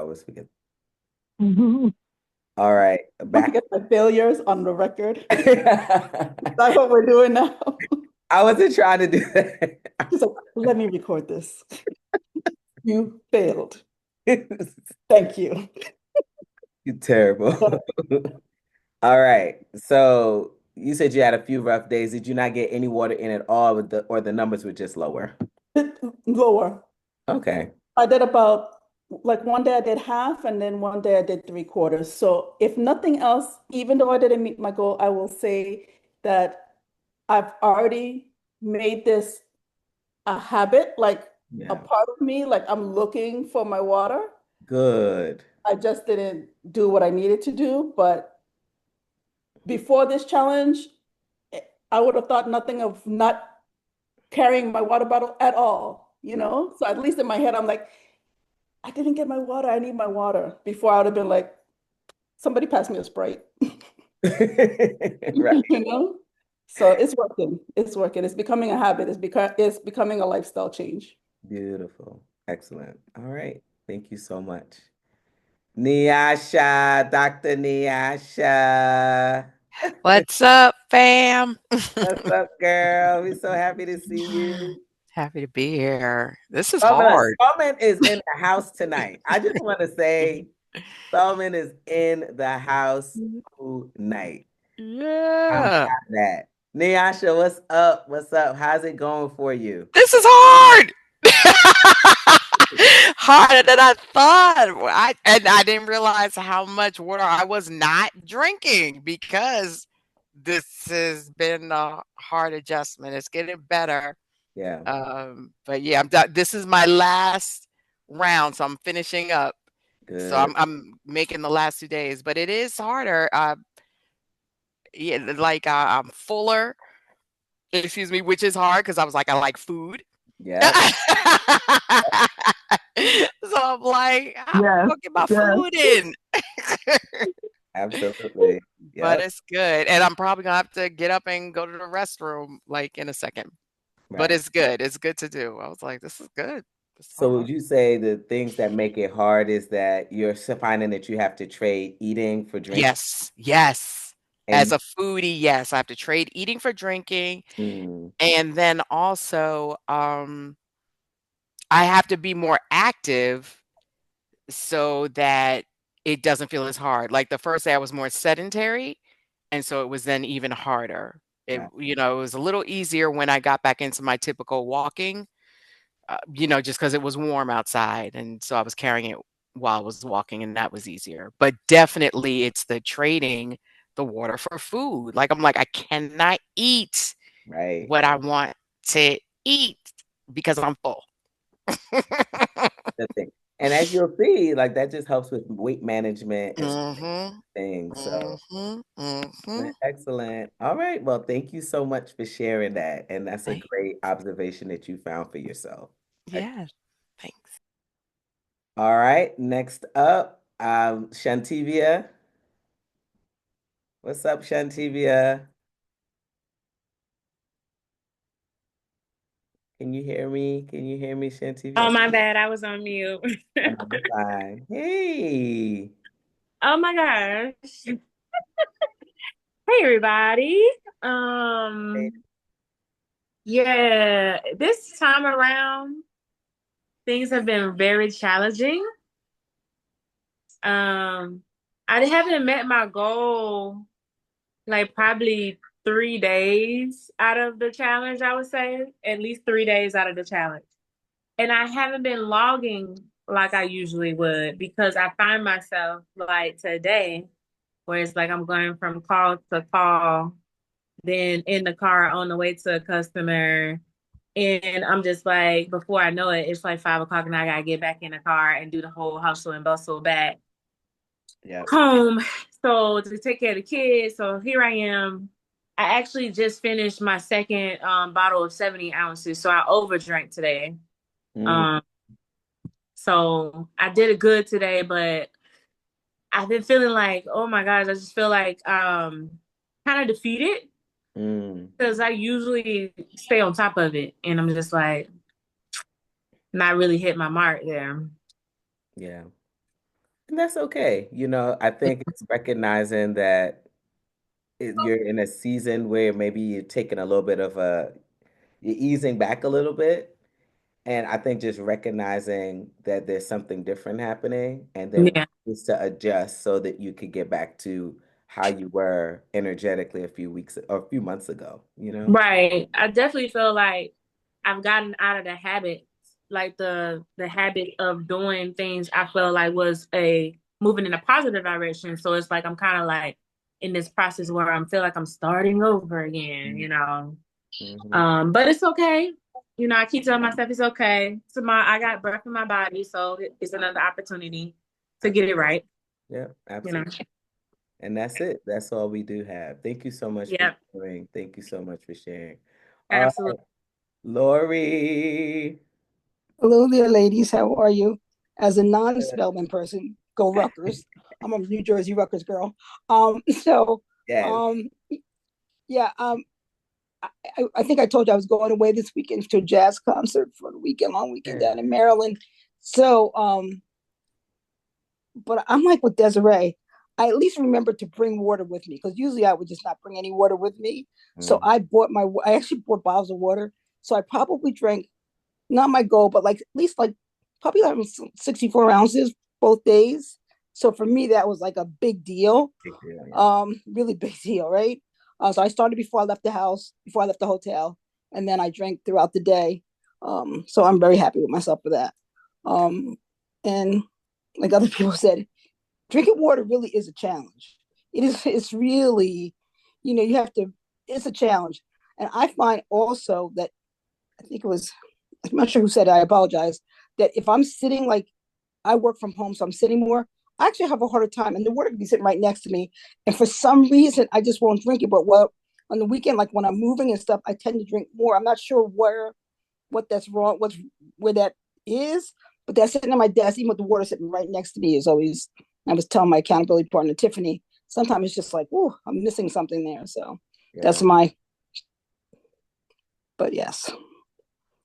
always forget. Mhm. All right, Don't back. get my failures on the record. I That's what we're doing now. wasn't trying to do that. She's like, let me record this. You failed. Thank you. You're terrible. All right. So you said you had a few rough days. Did you not get any water in at all, with or the numbers were just lower? Lower. Okay. I did about like one day I did half and then one day I did three quarters. So if nothing else, even though I didn't meet my goal, I will say that I've already made this a habit, like a Yeah. part of me, like I'm looking for my water. Good. I just didn't do what I needed to do. But before this challenge, I would have thought nothing of not carrying my water bottle at all, you know? So at least in my head, I'm like, I didn't get my water. I need my water. Before I would have been like, somebody pass me a Sprite, Right. you know? So it's working. It's working. It's becoming a habit. It's becoming a lifestyle change. Beautiful. Excellent. All right. Thank you so much. Niasha, Dr. Niasha. What's up, fam? What's up, girl? We're so happy to see you. Happy to be here. This is Spelman, hard. Spelman is in the house tonight. I just want to say Spelman is in the house tonight. I'm Yeah. proud of that. Niasha, what's up? What's up? How's it going for you? This is hard. Harder than I thought. I didn't realize how much water I was not drinking because this has been a hard adjustment. It's getting better. Yeah, But yeah, I'm done. This is my last round, so I'm finishing up. So good. I'm making the last 2 days, but it is harder. Yeah, like I'm fuller, excuse me, which is hard because I was like, I like food. Yep, So I'm like, how am I Yes, gonna get my yes. food in? absolutely. But Yep, it's good. And I'm probably gonna have to get up and go to the restroom like in a second. But right. it's good. It's good to do. I was like, this is good. This is So hard. would you say the things that make it hard is that you're finding that you have to trade eating for drinking? Yes, yes. As And a foodie, yes, I have to trade eating for drinking. mm, And then also, I have to be more active so that it doesn't feel as hard. Like the first day I was more sedentary, and so it was then even harder. right, It was a little easier when I got back into my typical walking, just because it was warm outside, and so I was carrying it while I was walking, and that was easier. But definitely, it's the trading the water for food. Like I'm like, I cannot eat right. what I want to eat because I'm full. The thing. And as you'll see, like that just helps with weight management and Mhm. things. So Mhm. Mhm. excellent. All right. Well, thank you so much for sharing that. And that's a Thank great observation that you found for yourself. Yeah, thanks. All right. Next up, Shantivia. What's up, Shantivia? Can you hear me? Can you hear me, Oh, Shantivia? my bad. I was on mute. Oh, no, you're fine. Hey. Oh my gosh. Hey everybody. Um, yeah, this time around, things have been very challenging. Um, I haven't met my goal like probably 3 days out of the challenge, I would say. At least 3 days out of the challenge. And I haven't been logging like I usually would because I find myself like today where it's like I'm going from call to call, then in the car on the way to a customer. And I'm just like, before I know it, it's like 5 o'clock and I gotta get back in the car and do the whole hustle and bustle back Yeah. home. So to take care of the kids. So here I am. I actually just finished my second bottle of 70 ounces. So I overdrank today. Mm, Um, so I did it good today, but I've been feeling like, oh my gosh, I just feel like kind of defeated mm, because I usually stay on top of it, and I'm just like not really hit my mark there. yeah. And that's okay. I think it's recognizing that you're in a season where maybe you're taking a little bit of you're easing back a little bit. And I think just recognizing that there's something different happening and then Yeah. just to adjust so that you could get back to how you were energetically a few weeks or a few months ago. Right. I definitely feel like I've gotten out of the habit, like the habit of doing things I feel like was a moving in a positive direction. So it's like I'm kind of like in this process where I feel like I'm starting over again, you know. Mm-hmm. But it's okay. You know, I keep telling myself it's okay. I got breath in my body, so it's another opportunity to get it right, Yeah, you know. absolutely. And that's it. That's all we do have. Thank you so much for Yeah, sharing. Thank you so much for sharing. All right, absolutely. Lori. Hello there, ladies. How are you? As a non-Spelman person, go Rutgers. I'm a New Jersey Rutgers girl. So, Yes. um, yeah, I think I told you I was going away this weekend to a jazz concert for the weekend, long weekend Yeah. down in Maryland. So, but I'm like with Desiree. I at least remember to bring water with me because usually I would just not bring any water with me. So Mm, I actually bought bottles of water. So I probably drank not my goal, but like at least like probably like 64 ounces both days. So for me, that was like a big deal. big deal, yeah. Really big deal, right? So I started before I left the house, before I left the hotel, and then I drank throughout the day. So I'm very happy with myself for that. And like other people said, drinking water really is a challenge. It's really, you have to, it's a challenge. And I find also that I think it was, I'm not sure who said it, I apologize, that if I'm sitting like I work from home, so I'm sitting more, I actually have a harder time. And the water could be sitting right next to me. And for some reason, I just won't drink it. But on the weekend, like when I'm moving and stuff, I tend to drink more. I'm not sure what that's wrong, where that is, but that's sitting on my desk, even with the water sitting right next to me is always, I was telling my accountability partner, Tiffany, sometimes it's just like, oh, I'm missing something there. So Yeah. that's my, but yes.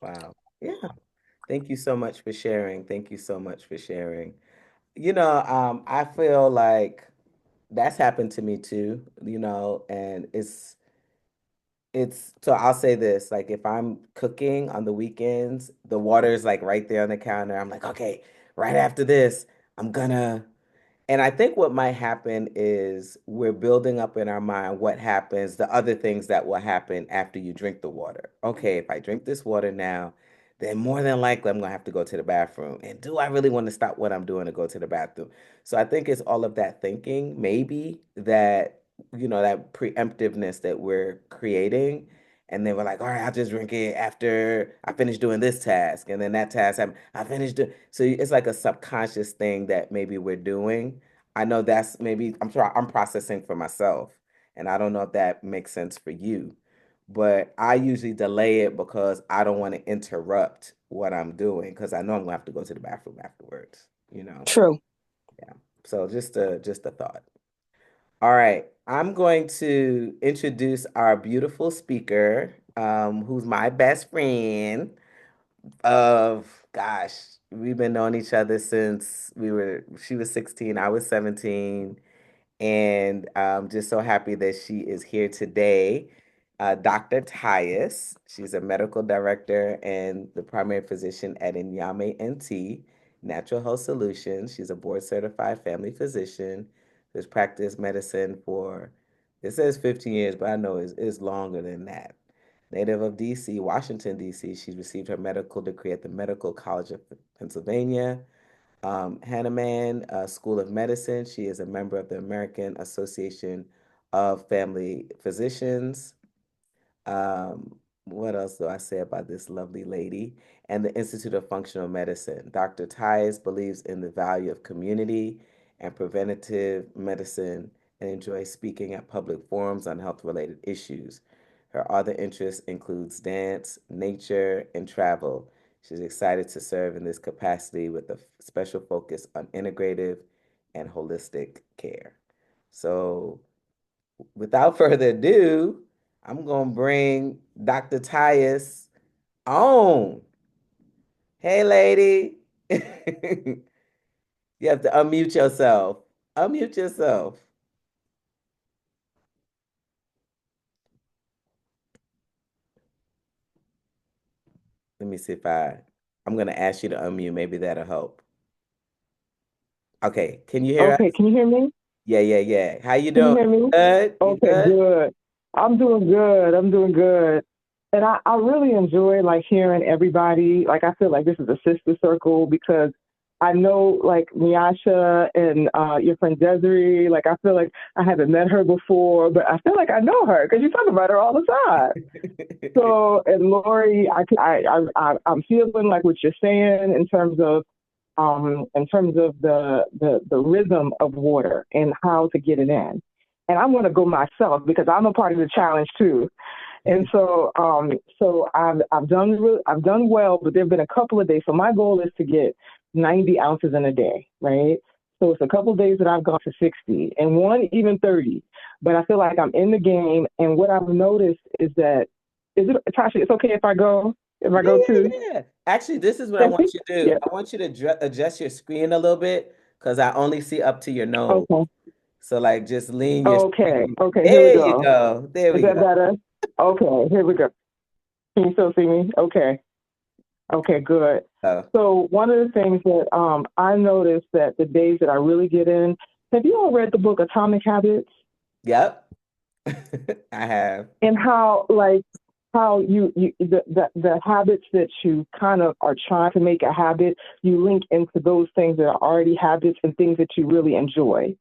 Wow. Yeah. Thank you so much for sharing. Thank you so much for sharing. I feel like that's happened to me too, and so I'll say this, like if I'm cooking on the weekends, the water is like right there on the counter. I'm like, okay, right after this, I'm gonna and I think what might happen is we're building up in our mind what happens, the other things that will happen after you drink the water. Okay, if I drink this water now, then more than likely I'm going to have to go to the bathroom. And do I really want to stop what I'm doing to go to the bathroom? So I think it's all of that thinking, maybe that preemptiveness that we're creating. And then we're like, all right, I'll just drink it after I finish doing this task. And then that task, I finished doing. So it's like a subconscious thing that maybe we're doing. I know that's maybe I'm processing for myself, and I don't know if that makes sense for you, but I usually delay it because I don't want to interrupt what I'm doing because I know I'm gonna have to go to the bathroom afterwards. True. Yeah. So just a thought. All right, I'm going to introduce our beautiful speaker, who's my best friend gosh, we've been knowing each other since she was 16, I was 17, and I'm just so happy that she is here today. Dr. Tyus, she's a medical director and the primary physician at Inyame NT, Natural Health Solutions. She's a board certified family physician who's practiced medicine for, it says 15 years, but I know it's longer than that. Native of DC, Washington, DC, she's received her medical degree at the Medical College of Pennsylvania. Hanneman School of Medicine. She is a member of the American Association of Family Physicians. What else do I say about this lovely lady? And the Institute of Functional Medicine. Dr. Tyus believes in the value of community and preventative medicine and enjoys speaking at public forums on health-related issues. Her other interests includes dance, nature, and travel. She's excited to serve in this capacity with a special focus on integrative and holistic care. So without further ado, I'm going to bring Dr. Tyus on. Hey, lady. You have to unmute yourself. Unmute yourself. Let me see if I'm gonna ask you to unmute. Maybe that'll help. Okay, can you hear Okay, us? can you hear me? Yeah, yeah, yeah. How you Can you doing? hear me? Good? You Okay, good? good. I'm doing good. I'm doing good. And I really enjoy like hearing everybody. Like I feel like this is a sister circle because I know like Nyasha and your friend Desiree, like I feel like I haven't met her before, but I feel like I know her because you talk about her all the time. So, and Lori, I'm feeling like what you're saying in terms of the rhythm of water and how to get it in. And I'm going to go myself because I'm a part of the challenge too. And so I've done well, but there've been a couple of days. So my goal is to get 90 ounces in a day, right? So it's a couple of days that I've gone to 60 and one even 30. But I feel like I'm in the game. And what I've noticed is that, is it, Tasha, it's okay if I go? If I Yeah, go yeah, too? yeah. Actually, this is what I want Sexy? you to do. Yeah. I want you to adjust your screen a little bit because I only see up to your nose. Okay. So like just lean your Okay. screen. Okay. Here we There you go. go. There Is we that go. better? Okay. Here we go. Can you still see me? Okay. Okay. Good. So, So one of the things that I noticed that the days that I really get in, have you all read the book Atomic Habits? yep. I have. And how like how the habits that you kind of are trying to make a habit, you link into those things that are already habits and things that you really enjoy.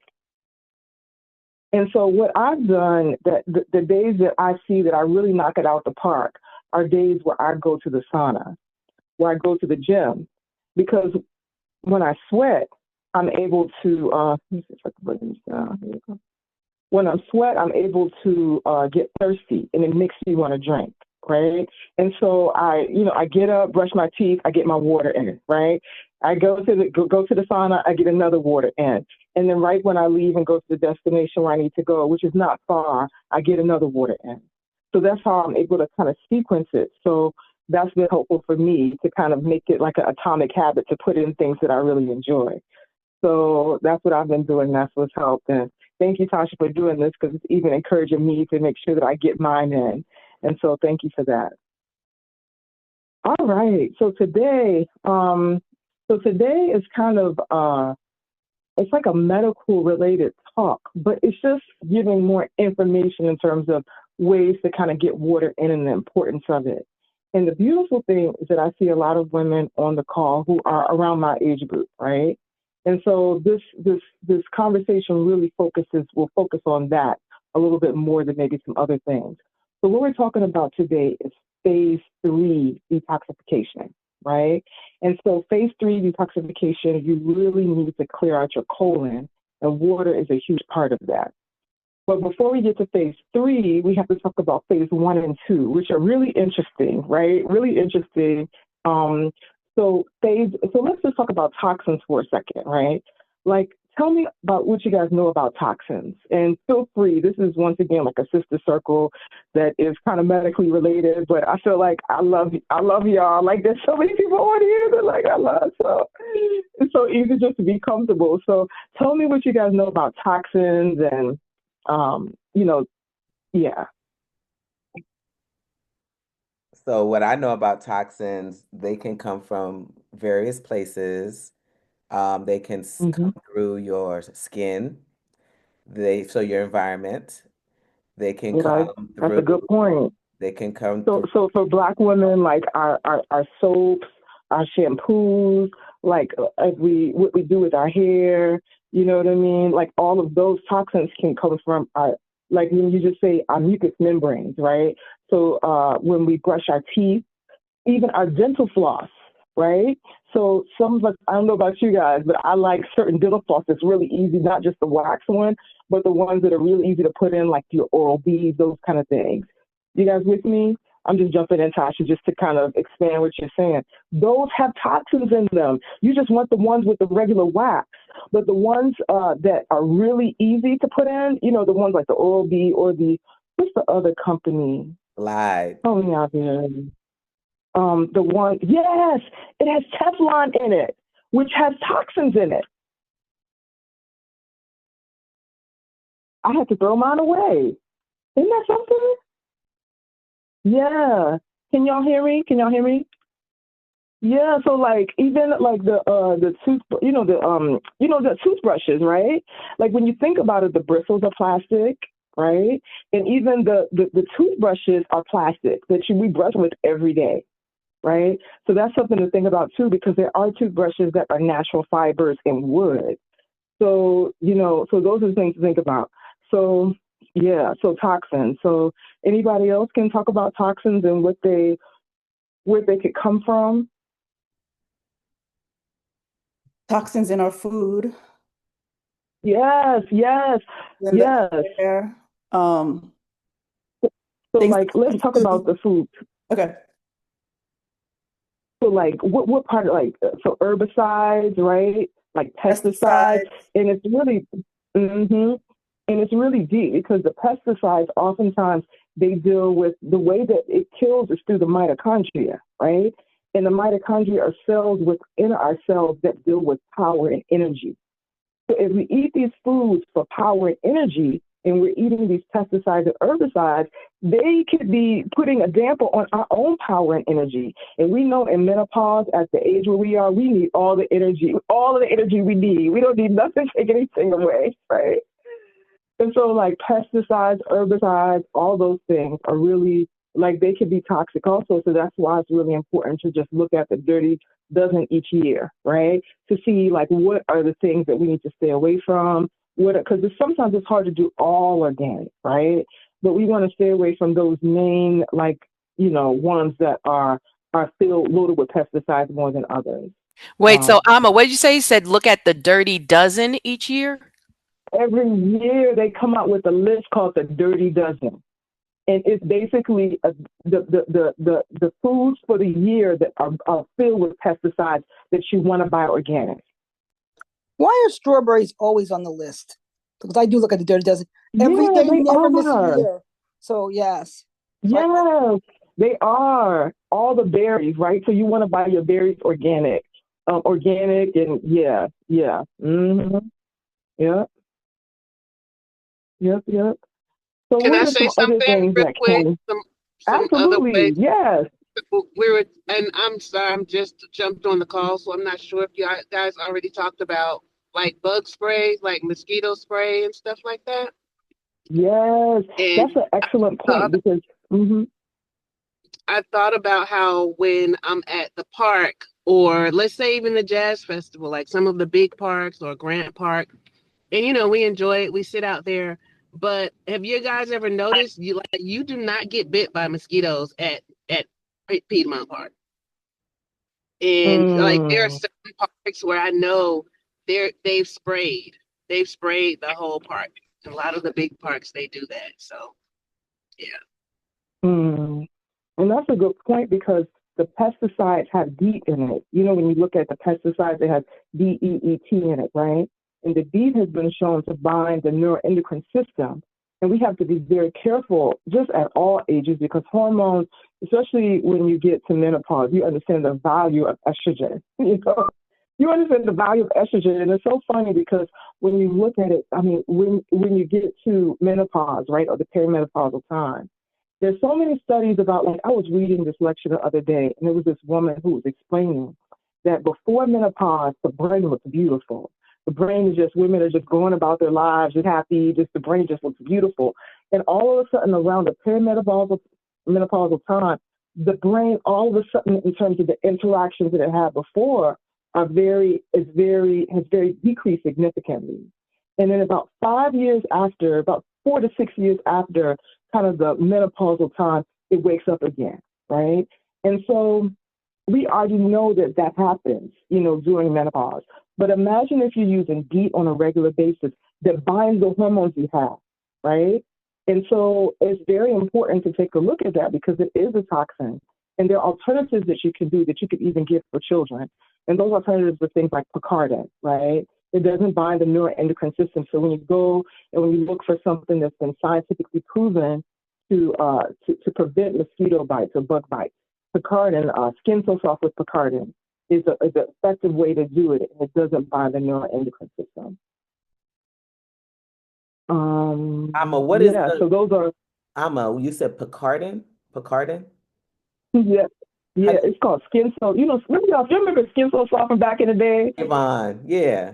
And so what I've done, that the days that I see that I really knock it out the park are days where I go to the sauna, where I go to the gym, because when I sweat, I'm able to. Let me see if I can bring this down. Here we go. When I'm sweat, I'm able to get thirsty, and it makes me want to drink, right? And so I get up, brush my teeth, I get my water in, right? I go to the sauna, I get another water in, and then right when I leave and go to the destination where I need to go, which is not far, I get another water in. So that's how I'm able to kind of sequence it. So that's been helpful for me to kind of make it like an atomic habit to put in things that I really enjoy. So that's what I've been doing. That's what's helped. And thank you, Tasha, for doing this because it's even encouraging me to make sure that I get mine in. And so thank you for that. All right. So today is kind of it's like a medical related talk, but it's just giving more information in terms of ways to kind of get water in and the importance of it. And the beautiful thing is that I see a lot of women on the call who are around my age group, right? And so this conversation really will focus on that a little bit more than maybe some other things. So what we're talking about today is phase 3 detoxification, right? And so phase 3 detoxification, you really need to clear out your colon, and water is a huge part of that. But before we get to phase 3, we have to talk about phase 1 and 2, which are really interesting, right? Really interesting. Um, so let's just talk about toxins for a second, right? Like, tell me about what you guys know about toxins. And feel free, this is once again like a sister circle that is kind of medically related, but I feel like I love y'all. Like there's so many people on here that like I love. So it's so easy just to be comfortable. So tell me what you guys know about toxins and um, you know, yeah. So what I know about toxins, they can come from various places. They can Mm-hmm. come through your skin. So your environment. They can Yeah, come that's a through. good point. They can come So, through. so for Black women, like our soaps, our shampoos, like what we do with our hair, you know what I mean? Like all of those toxins can come from our, like when you just say our mucous membranes, right? So when we brush our teeth, even our dental floss, right? So some of us, I don't know about you guys, but I like certain dental floss that's really easy, not just the wax one, but the ones that are really easy to put in, like your oral B, those kind of things. You guys with me? I'm just jumping in, Tasha, just to kind of expand what you're saying. Those have toxins in them. You just want the ones with the regular wax. But the ones that are really easy to put in, you know, the ones like the Oral B or what's the other company? Glide. Help me out here. The one, yes, it has Teflon in it, which has toxins in it. I had to throw mine away. Isn't that something? Yeah. Can y'all hear me? Can y'all hear me? Yeah, so like even like the tooth the toothbrushes, right? Like when you think about it, the bristles are plastic, right? And even the toothbrushes are plastic that we brush with every day, right? So that's something to think about too, because there are toothbrushes that are natural fibers and wood. So, so those are the things to think about. So yeah, so toxins. So anybody else can talk about toxins and where they could come from? Toxins in our food, Yes, yes, in the yes. air, So things like let's that talk come about through. the food. Okay. So like what part of like so herbicides, right? Like pesticides, Pesticides, and it's really hmm and it's really deep because the pesticides oftentimes they deal with the way that it kills is through the mitochondria, right? And the mitochondria are cells within our cells that deal with power and energy. So if we eat these foods for power and energy, and we're eating these pesticides and herbicides, they could be putting a damper on our own power and energy. And we know in menopause, at the age where we are, we need all of the energy we need. We don't need nothing to take anything away, right? And so, like pesticides, herbicides, all those things are really like they can be toxic also. So that's why it's really important to just look at the dirty dozen each year, right? To see like what are the things that we need to stay away from. What because sometimes it's hard to do all organic, right? But we want to stay away from those main like ones that are filled loaded with pesticides more than others. Wait, so Um, Amma, what did you say? You said look at the dirty dozen each year? every year they come out with a list called the Dirty Dozen. And it's basically the foods for the year that are filled with pesticides that you want to buy organic. Why are strawberries always on the list? Because I do look at the Dirty Dozen every Yeah, day, they never miss a are. year. So yes. So Yes, they are. All the berries, right? So you want to buy your berries organic, and yeah, yeah, yep, yep. So Can what I are say some other something things real that quick? can? Some other ways Absolutely, yes. we were, and I'm sorry, I'm just jumped on the call, so I'm not sure if you guys already talked about like bug sprays, like mosquito spray and stuff like that. Yes, And that's an excellent the point because hmm I thought about how when I'm at the park, or let's say even the jazz festival, like some of the big parks or Grant Park, and we enjoy it, we sit out there. But have you guys ever noticed you do not get bit by mosquitoes at Piedmont Park? And like there are mm, certain parks where I know they've sprayed. They've sprayed the whole park. A lot of the big parks they do that. So yeah. mm. And that's a good point because the pesticides have DEET in it. When you look at the pesticides, they have DEET in it, right? And the DEET has been shown to bind the neuroendocrine system. And we have to be very careful just at all ages because hormones, especially when you get to menopause, you understand the value of estrogen. You understand the value of estrogen. And it's so funny because when you look at it, I mean, when you get to menopause, right, or the perimenopausal time, there's so many studies about, like, I was reading this lecture the other day, and there was this woman who was explaining that before menopause, the brain looks beautiful. The brain is just, women are just going about their lives, just happy, just the brain just looks beautiful. And all of a sudden, around the perimenopausal time, the brain, all of a sudden, in terms of the interactions that it had before, has very decreased significantly. And then about 5 years after, about 4 to 6 years after kind of the menopausal time, it wakes up again, right? And so we already know that that happens, during menopause. But imagine if you're using DEET on a regular basis that binds the hormones you have, right? And so it's very important to take a look at that because it is a toxin. And there are alternatives that you can do that you could even give for children. And those alternatives are things like Picardin, right? It doesn't bind the neuroendocrine system. So when you go and when you look for something that's been scientifically proven to prevent mosquito bites or bug bites, Picardin, Skin So Soft with Picardin is an effective way to do it. It doesn't bind the neuroendocrine system. What is Yeah, the so those are, you said Picardin? Picardin? yeah, How yeah, do it's called Skin So. You know, you remember Skin So Soft from back in the day? Avon, yeah.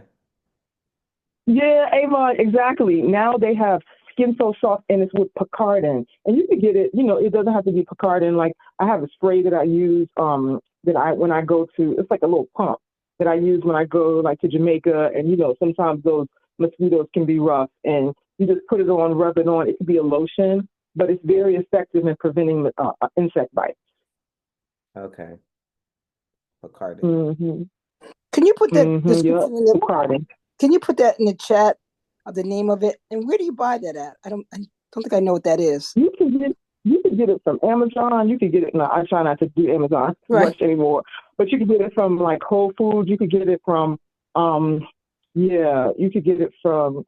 Yeah, Avon, exactly. Now they have Skin So Soft and it's with Picardin. And you can get it, it doesn't have to be Picardin. Like I have a spray that I use when I go to, it's like a little pump that I use when I go like to Jamaica, and sometimes those mosquitoes can be rough, and you just put it on, rub it on. It could be a lotion, but it's very effective in preventing insect bites. Okay. Picardin. Mm-hmm. Can you put that Yep, description in the, Picardin. can you put that in the chat of the name of it? And where do you buy that at? I don't think I know what that is. You can get it from Amazon. You could get it. No, I try not to do Amazon Right. much anymore. But you can get it from like Whole Foods. You could get it from yeah. You could get it from,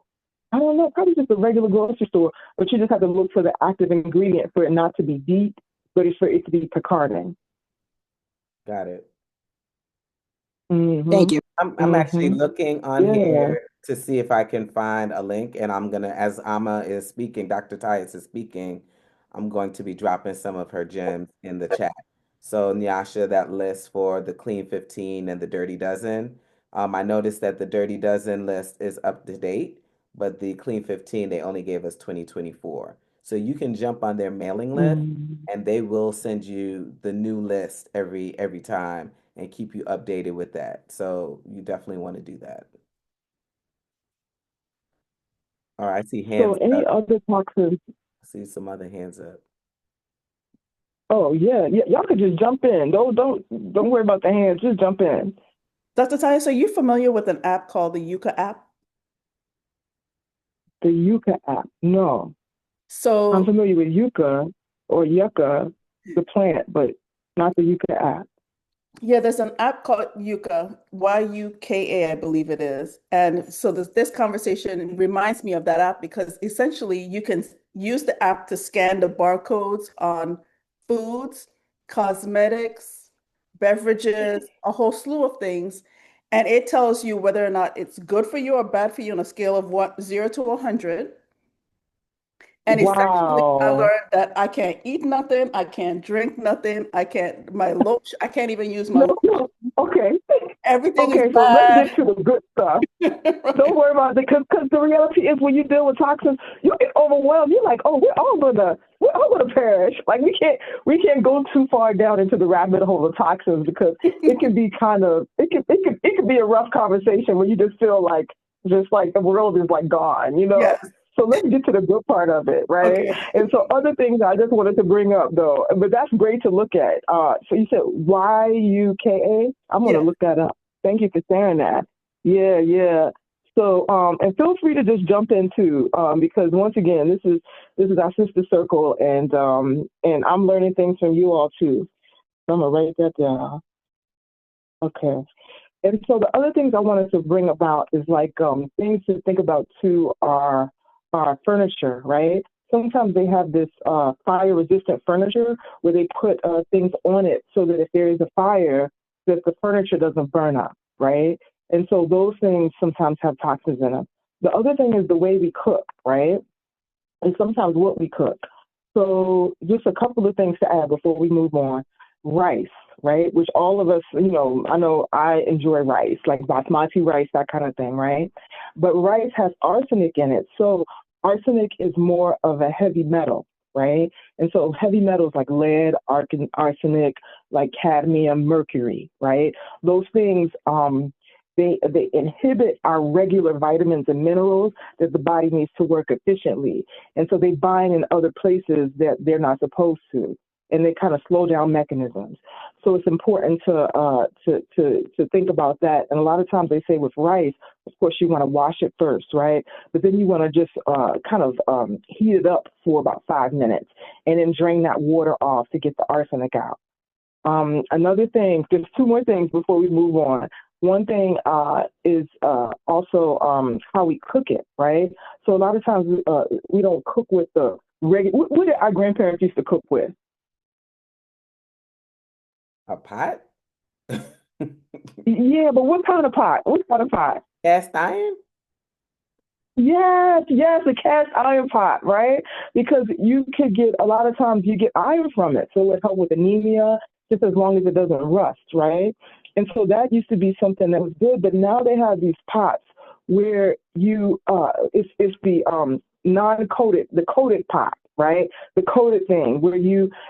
I don't know, probably just a regular grocery store. But you just have to look for the active ingredient for it not to be DEET, but it's for it to be Picardin. Got it. Thank Mhm. you. I'm actually Mhm. looking on Yeah. here to see if I can find a link, and I'm gonna, as Amma is speaking, Dr. Tyus is speaking, I'm going to be dropping some of her gems in the chat. So Nyasha, that list for the Clean 15 and the Dirty Dozen, I noticed that the Dirty Dozen list is up to date, but the Clean 15, they only gave us 2024. So you can jump on their mailing list, Mm. and they will send you the new list every time and keep you updated with that. So you definitely want to do that. All right, I see So hands any up. other toxins? I see some other hands up. Oh yeah, yeah. Y'all could just jump in. Don't worry about the hands. Just jump in. Dr. Tyus, are you familiar with an app called the Yucca app? The Yucca app. No. I'm So familiar with yucca or yucca, the plant, but not the yucca app. yeah, there's an app called Yucca, Yuka, I believe it is. And so this conversation reminds me of that app because essentially you can use the app to scan the barcodes on foods, cosmetics, beverages, a whole slew of things. And it tells you whether or not it's good for you or bad for you on a scale of 0 to 100. And essentially, I Wow. learned that I can't eat nothing, I can't drink nothing, I can't even use my No, lotion. no. Okay. Everything is Okay, so let's bad. get to the good stuff. Don't Right. worry about it, because the reality is when you deal with toxins, you get overwhelmed. You're like, oh, we're all gonna perish. Like we can't go too far down into the rabbit hole of toxins, because it can be it could be a rough conversation where you just feel like the world is like gone. Yes. So let's get to the good part of it, right? Okay. And so other things I just wanted to bring up though, but that's great to look at. So you said YUKA? I'm gonna Yes. look that up. Thank you for sharing that. Yeah, yeah. So, and feel free to just jump in too, because once again, this is our sister circle, and I'm learning things from you all too. So I'm gonna write that down. Okay. And so the other things I wanted to bring about is like things to think about too are furniture, right? Sometimes they have this fire resistant furniture where they put things on it so that if there is a fire, that the furniture doesn't burn up, right? And so those things sometimes have toxins in them. The other thing is the way we cook, right? And sometimes what we cook. So just a couple of things to add before we move on. Rice, right? Which all of us, I know I enjoy rice, like basmati rice, that kind of thing, right? But rice has arsenic in it. So arsenic is more of a heavy metal, right? And so heavy metals like lead, arsenic, like cadmium, mercury, right? Those things, they inhibit our regular vitamins and minerals that the body needs to work efficiently. And so they bind in other places that they're not supposed to. And they kind of slow down mechanisms. So it's important to think about that. And a lot of times they say with rice, of course, you want to wash it first, right? But then you want to just kind of heat it up for about 5 minutes and then drain that water off to get the arsenic out. Another thing, there's two more things before we move on. One thing is also how we cook it, right? So a lot of times we don't cook with the regular. What did our grandparents used to cook with? A pot? Yeah, but what kind of pot? What kind of pot? Cast iron? Yes, yes, a cast iron pot, right? Because you could get, a lot of times you get iron from it. So it helps with anemia, just as long as it doesn't rust, right? And so that used to be something that was good, but now they have these pots where it's the non-coated, the coated pot, right? The coated thing where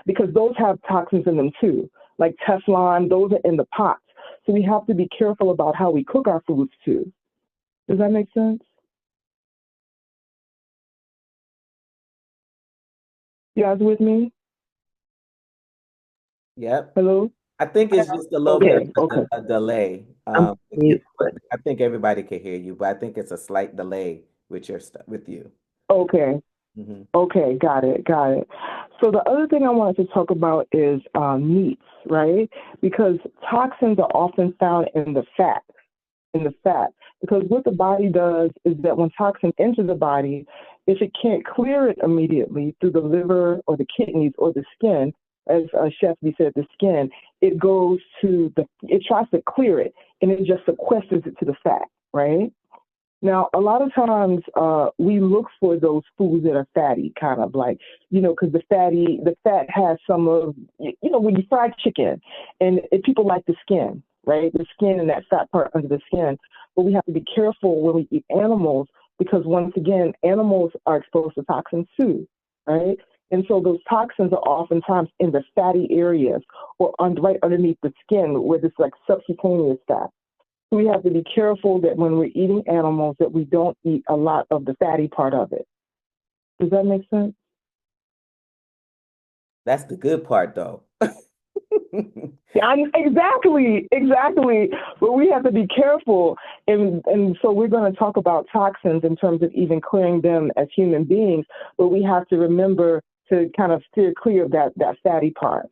because those have toxins in them too, like Teflon, those are in the pots. So we have to be careful about how we cook our foods too. Does that make sense? You guys with me? Yep. Hello? I think it's just a little bit Okay, of okay. a delay I'm with you. mute, but I think everybody can hear you, but I think it's a slight delay with your stuff with you. okay, Hmm. okay, got it, got it. So the other thing I wanted to talk about is meats, right? Because toxins are often found in the fat. Because what the body does is that when toxins enter the body, if it can't clear it immediately through the liver or the kidneys or the skin, as Chef B said, the skin, it tries to clear it and it just sequesters it to the fat, right? Now, a lot of times we look for those foods that are fatty, kind of like, because the fat has some of, when you fry chicken, and people like the skin, right? The skin and that fat part under the skin. But we have to be careful when we eat animals because, once again, animals are exposed to toxins too, right? And so those toxins are oftentimes in the fatty areas or right underneath the skin where there's like subcutaneous fat. So we have to be careful that when we're eating animals that we don't eat a lot of the fatty part of it. Does that make sense? That's the good part, though. Yeah, exactly. But we have to be careful, and so we're going to talk about toxins in terms of even clearing them as human beings. But we have to remember to kind of steer clear of that fatty part.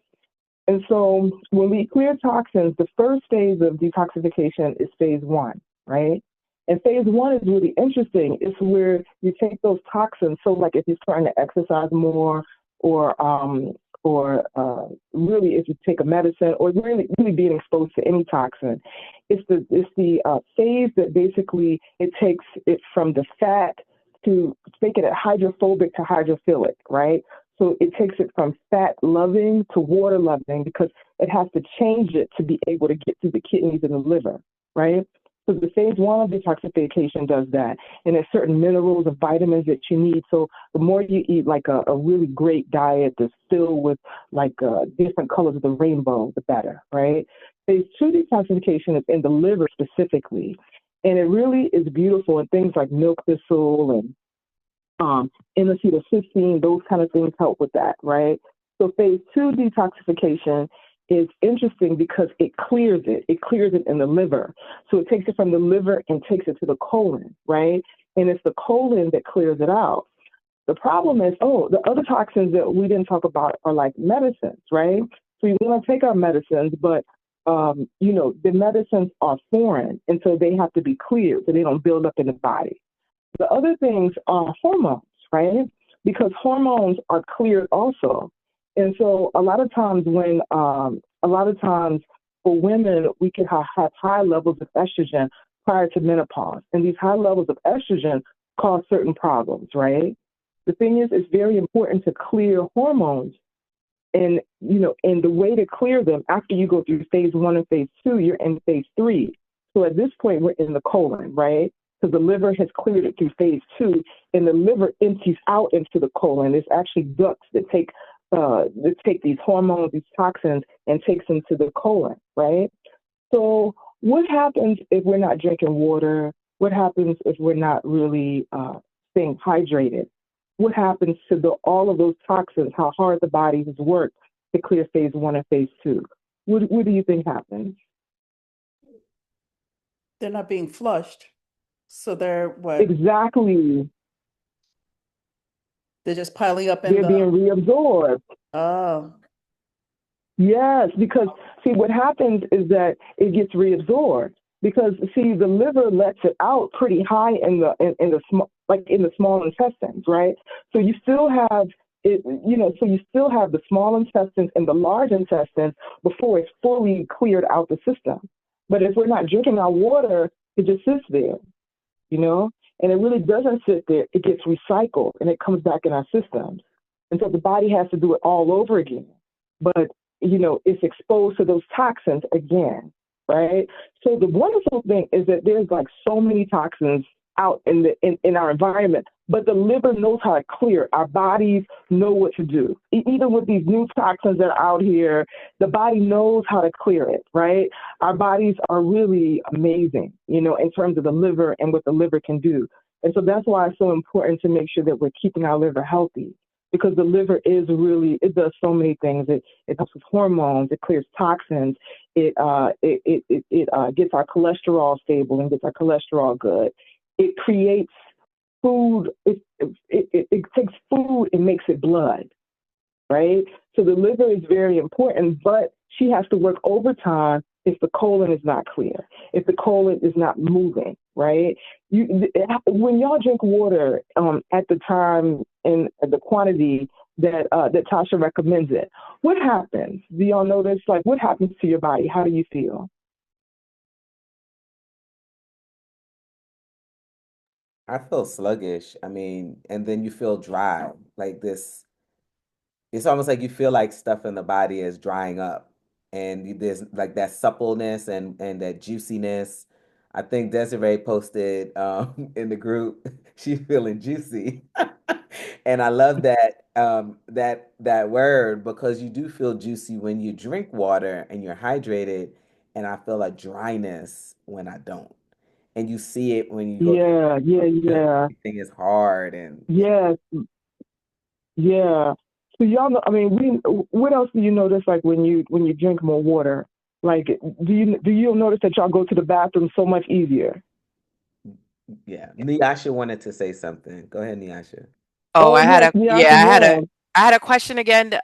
And so when we clear toxins, the first phase of detoxification is phase one, right? And phase one is really interesting. It's where you take those toxins. So like if you're starting to exercise more or really if you take a medicine or really being exposed to any toxin, it's the phase that basically it takes it from the fat to make it hydrophobic to hydrophilic, right? So it takes it from fat loving to water loving because it has to change it to be able to get through the kidneys and the liver, right? So the phase one of detoxification does that. And there's certain minerals and vitamins that you need. So the more you eat like a really great diet that's filled with like different colors of the rainbow, the better, right? Phase two detoxification is in the liver specifically. And it really is beautiful in things like milk thistle and N-acetylcysteine, those kind of things help with that, right? So phase two detoxification is interesting because it clears it. It clears it in the liver. So it takes it from the liver and takes it to the colon, right? And it's the colon that clears it out. The problem is, the other toxins that we didn't talk about are like medicines, right? So we want to take our medicines, but the medicines are foreign, and so they have to be cleared so they don't build up in the body. The other things are hormones, right? Because hormones are cleared also. And so a lot of times for women, we can have high levels of estrogen prior to menopause. And these high levels of estrogen cause certain problems, right? The thing is, it's very important to clear hormones. And the way to clear them after you go through phase one and phase two, you're in phase three. So at this point, we're in the colon, right? Because the liver has cleared it through phase two, and the liver empties out into the colon. It's actually ducts that take these hormones, these toxins, and takes them to the colon, right? So what happens if we're not drinking water? What happens if we're not really staying hydrated? What happens to all of those toxins, how hard the body has worked to clear phase one and phase two? What do you think happens? They're not being flushed. So they're what? Exactly. They're just piling up in They're being reabsorbed. Oh. Yes, because see, what happens is that it gets reabsorbed. Because see, the liver lets it out pretty high in the small, like in the small intestines, right? So you still have it, so you still have the small intestines and the large intestines before it's fully cleared out the system. But if we're not drinking our water, it just sits there, you know? And it really doesn't sit there. It gets recycled and it comes back in our systems. And so the body has to do it all over again. But, it's exposed to those toxins again, right? So the wonderful thing is that there's like so many toxins out in our environment, but the liver knows how to clear. Our bodies know what to do. Even with these new toxins that are out here, the body knows how to clear it, right? Our bodies are really amazing, in terms of the liver and what the liver can do. And so that's why it's so important to make sure that we're keeping our liver healthy, because the liver it does so many things. It helps with hormones, it clears toxins, it gets our cholesterol stable and gets our cholesterol good. It creates food, it takes food and makes it blood, right? So the liver is very important, but she has to work overtime if the colon is not clear, if the colon is not moving, right? When y'all drink water at the time and the quantity that Tasha recommends it, what happens? Do y'all notice? Like, what happens to your body? How do you feel? I feel sluggish. I mean, and then you feel dry, like this. It's almost like you feel like stuff in the body is drying up, and there's like that suppleness and that juiciness. I think Desiree posted in the group she's feeling juicy, and I love that word, because you do feel juicy when you drink water and you're hydrated, and I feel a dryness when I don't, and you see it when you go to Yeah, yeah, yeah. everything is hard and Yes, yeah. So y'all know, I mean, what else do you notice, like when you drink more water? Like, do you notice that y'all go to the bathroom so much easier? yeah. Niasha wanted to say something. Go ahead, Niasha. Oh, Oh yes, Nyasha, yeah. I had a question again.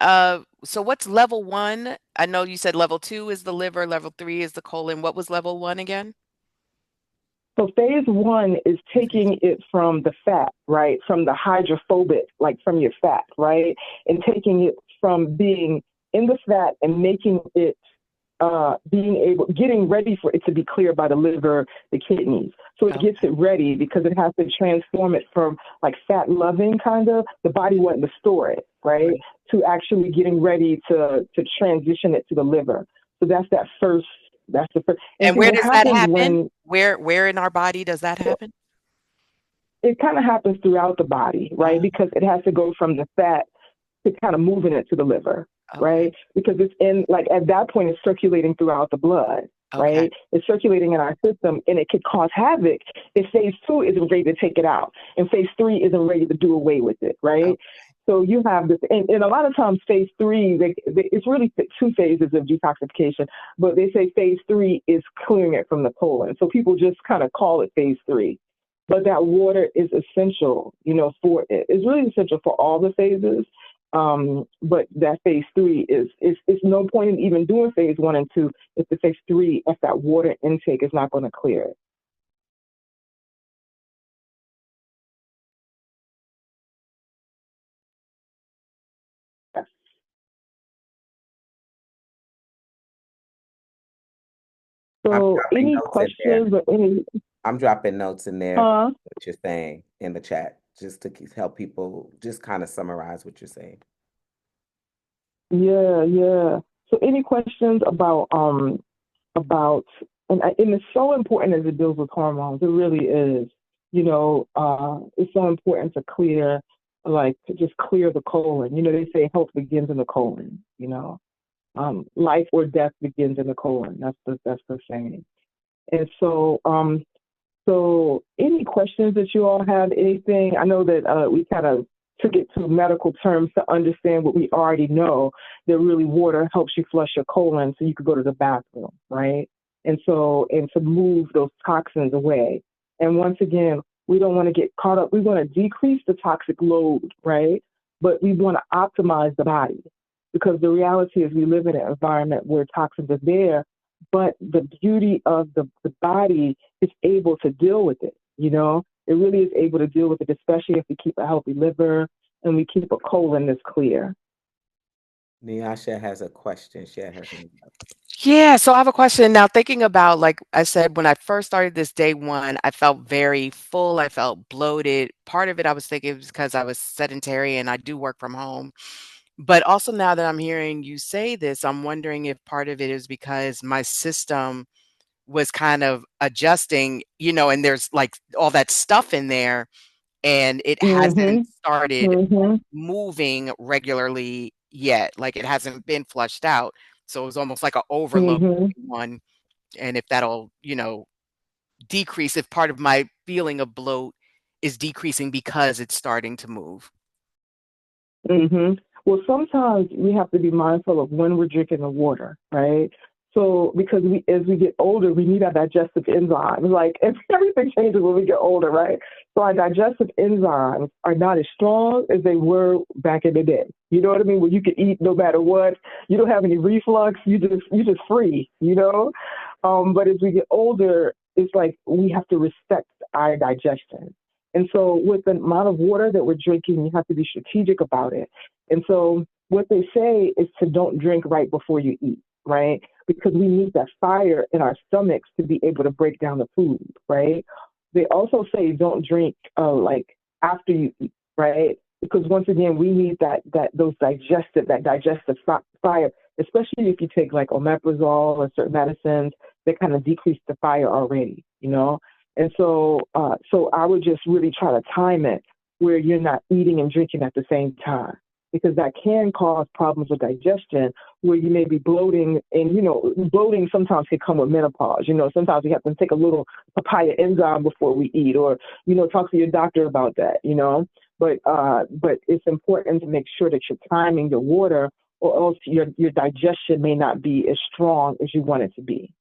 So what's level 1? I know you said level 2 is the liver, level 3 is the colon. What was level 1 again? So phase one is taking it from the fat, right? From the hydrophobic, like from your fat, right? And taking it from being in the fat and making it getting ready for it to be cleared by the liver, the kidneys. So it gets Okay. it ready because it has to transform it from like fat loving kind of, the body wanting to store it, right? Right. To actually getting ready to transition it to the liver. So that's the first. And And see where what does that happens happen? when Where in our body does that happen? it kind of happens throughout the body, right? Because it has to go from the fat to kind of moving it to the liver, Okay. right? Because it's in, like, at that point, it's circulating throughout the blood, Okay. right? It's circulating in our system, and it could cause havoc if phase two isn't ready to take it out and phase three isn't ready to do away with it, right? Okay. So you have this, and a lot of times phase three, it's really two phases of detoxification, but they say phase three is clearing it from the colon. So people just kind of call it phase three. But that water is essential, for it. It's really essential for all the phases. But that phase three is no point in even doing phase one and two if the phase three, if that water intake is not going to clear it. I'm So dropping any notes in there. questions or any, I'm dropping notes in there, uh, what you're saying in the chat, just to help people just kind of summarize what you're saying. yeah, yeah. So any questions about, and it's so important as it deals with hormones. It really is. It's so important to clear, like to just clear the colon. They say health begins in the colon. Life or death begins in the colon. That's the saying. And so any questions that you all have? Anything? I know that we kind of took it to medical terms to understand what we already know, that really water helps you flush your colon so you could go to the bathroom, right? And to move those toxins away. And once again, we don't want to get caught up. We want to decrease the toxic load, right? But we want to optimize the body, because the reality is we live in an environment where toxins are there, but the beauty of the body is able to deal with it. It really is able to deal with it, especially if we keep a healthy liver and we keep a colon that's clear. Niasha has a question. She had her hand up. Yeah, so I have a question now. Thinking about, like I said, when I first started this day one, I felt very full. I felt bloated. Part of it, I was thinking, was because I was sedentary and I do work from home. But also, now that I'm hearing you say this, I'm wondering if part of it is because my system was kind of adjusting, and there's like all that stuff in there and it hasn't Mm-hmm. started Mm-hmm. moving regularly yet. Like it hasn't been flushed out. So it was almost like an overload Mm-hmm. one. And if that'll, decrease, if part of my feeling of bloat is decreasing because it's starting to move. Hmm. Well, sometimes we have to be mindful of when we're drinking the water, right? So, because as we get older, we need our digestive enzymes. Like everything changes when we get older, right? So our digestive enzymes are not as strong as they were back in the day. You know what I mean? Where you can eat no matter what. You don't have any reflux. You just free. But as we get older, it's like we have to respect our digestion. And so, with the amount of water that we're drinking, you have to be strategic about it. And so, what they say is to don't drink right before you eat, right? Because we need that fire in our stomachs to be able to break down the food, right? They also say don't drink like after you eat, right? Because once again, we need that digestive fire, especially if you take like omeprazole or certain medicines that kind of decrease the fire already. And so I would just really try to time it where you're not eating and drinking at the same time, because that can cause problems with digestion where you may be bloating. And, bloating sometimes can come with menopause. Sometimes we have to take a little papaya enzyme before we eat, or, talk to your doctor about that. But it's important to make sure that you're timing your water, or else your digestion may not be as strong as you want it to be.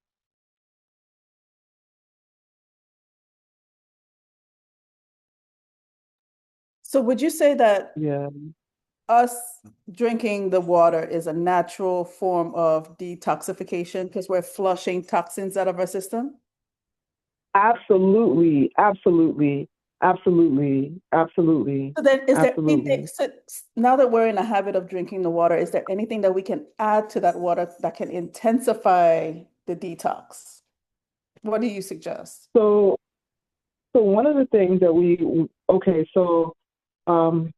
So would you say that Yeah. us drinking the water is a natural form of detoxification because we're flushing toxins out of our system? Absolutely, absolutely, absolutely, absolutely, So then is there anything, absolutely. so now that we're in a habit of drinking the water, is there anything that we can add to that water that can intensify the detox? What do you suggest? So, so one of the things that okay, so um,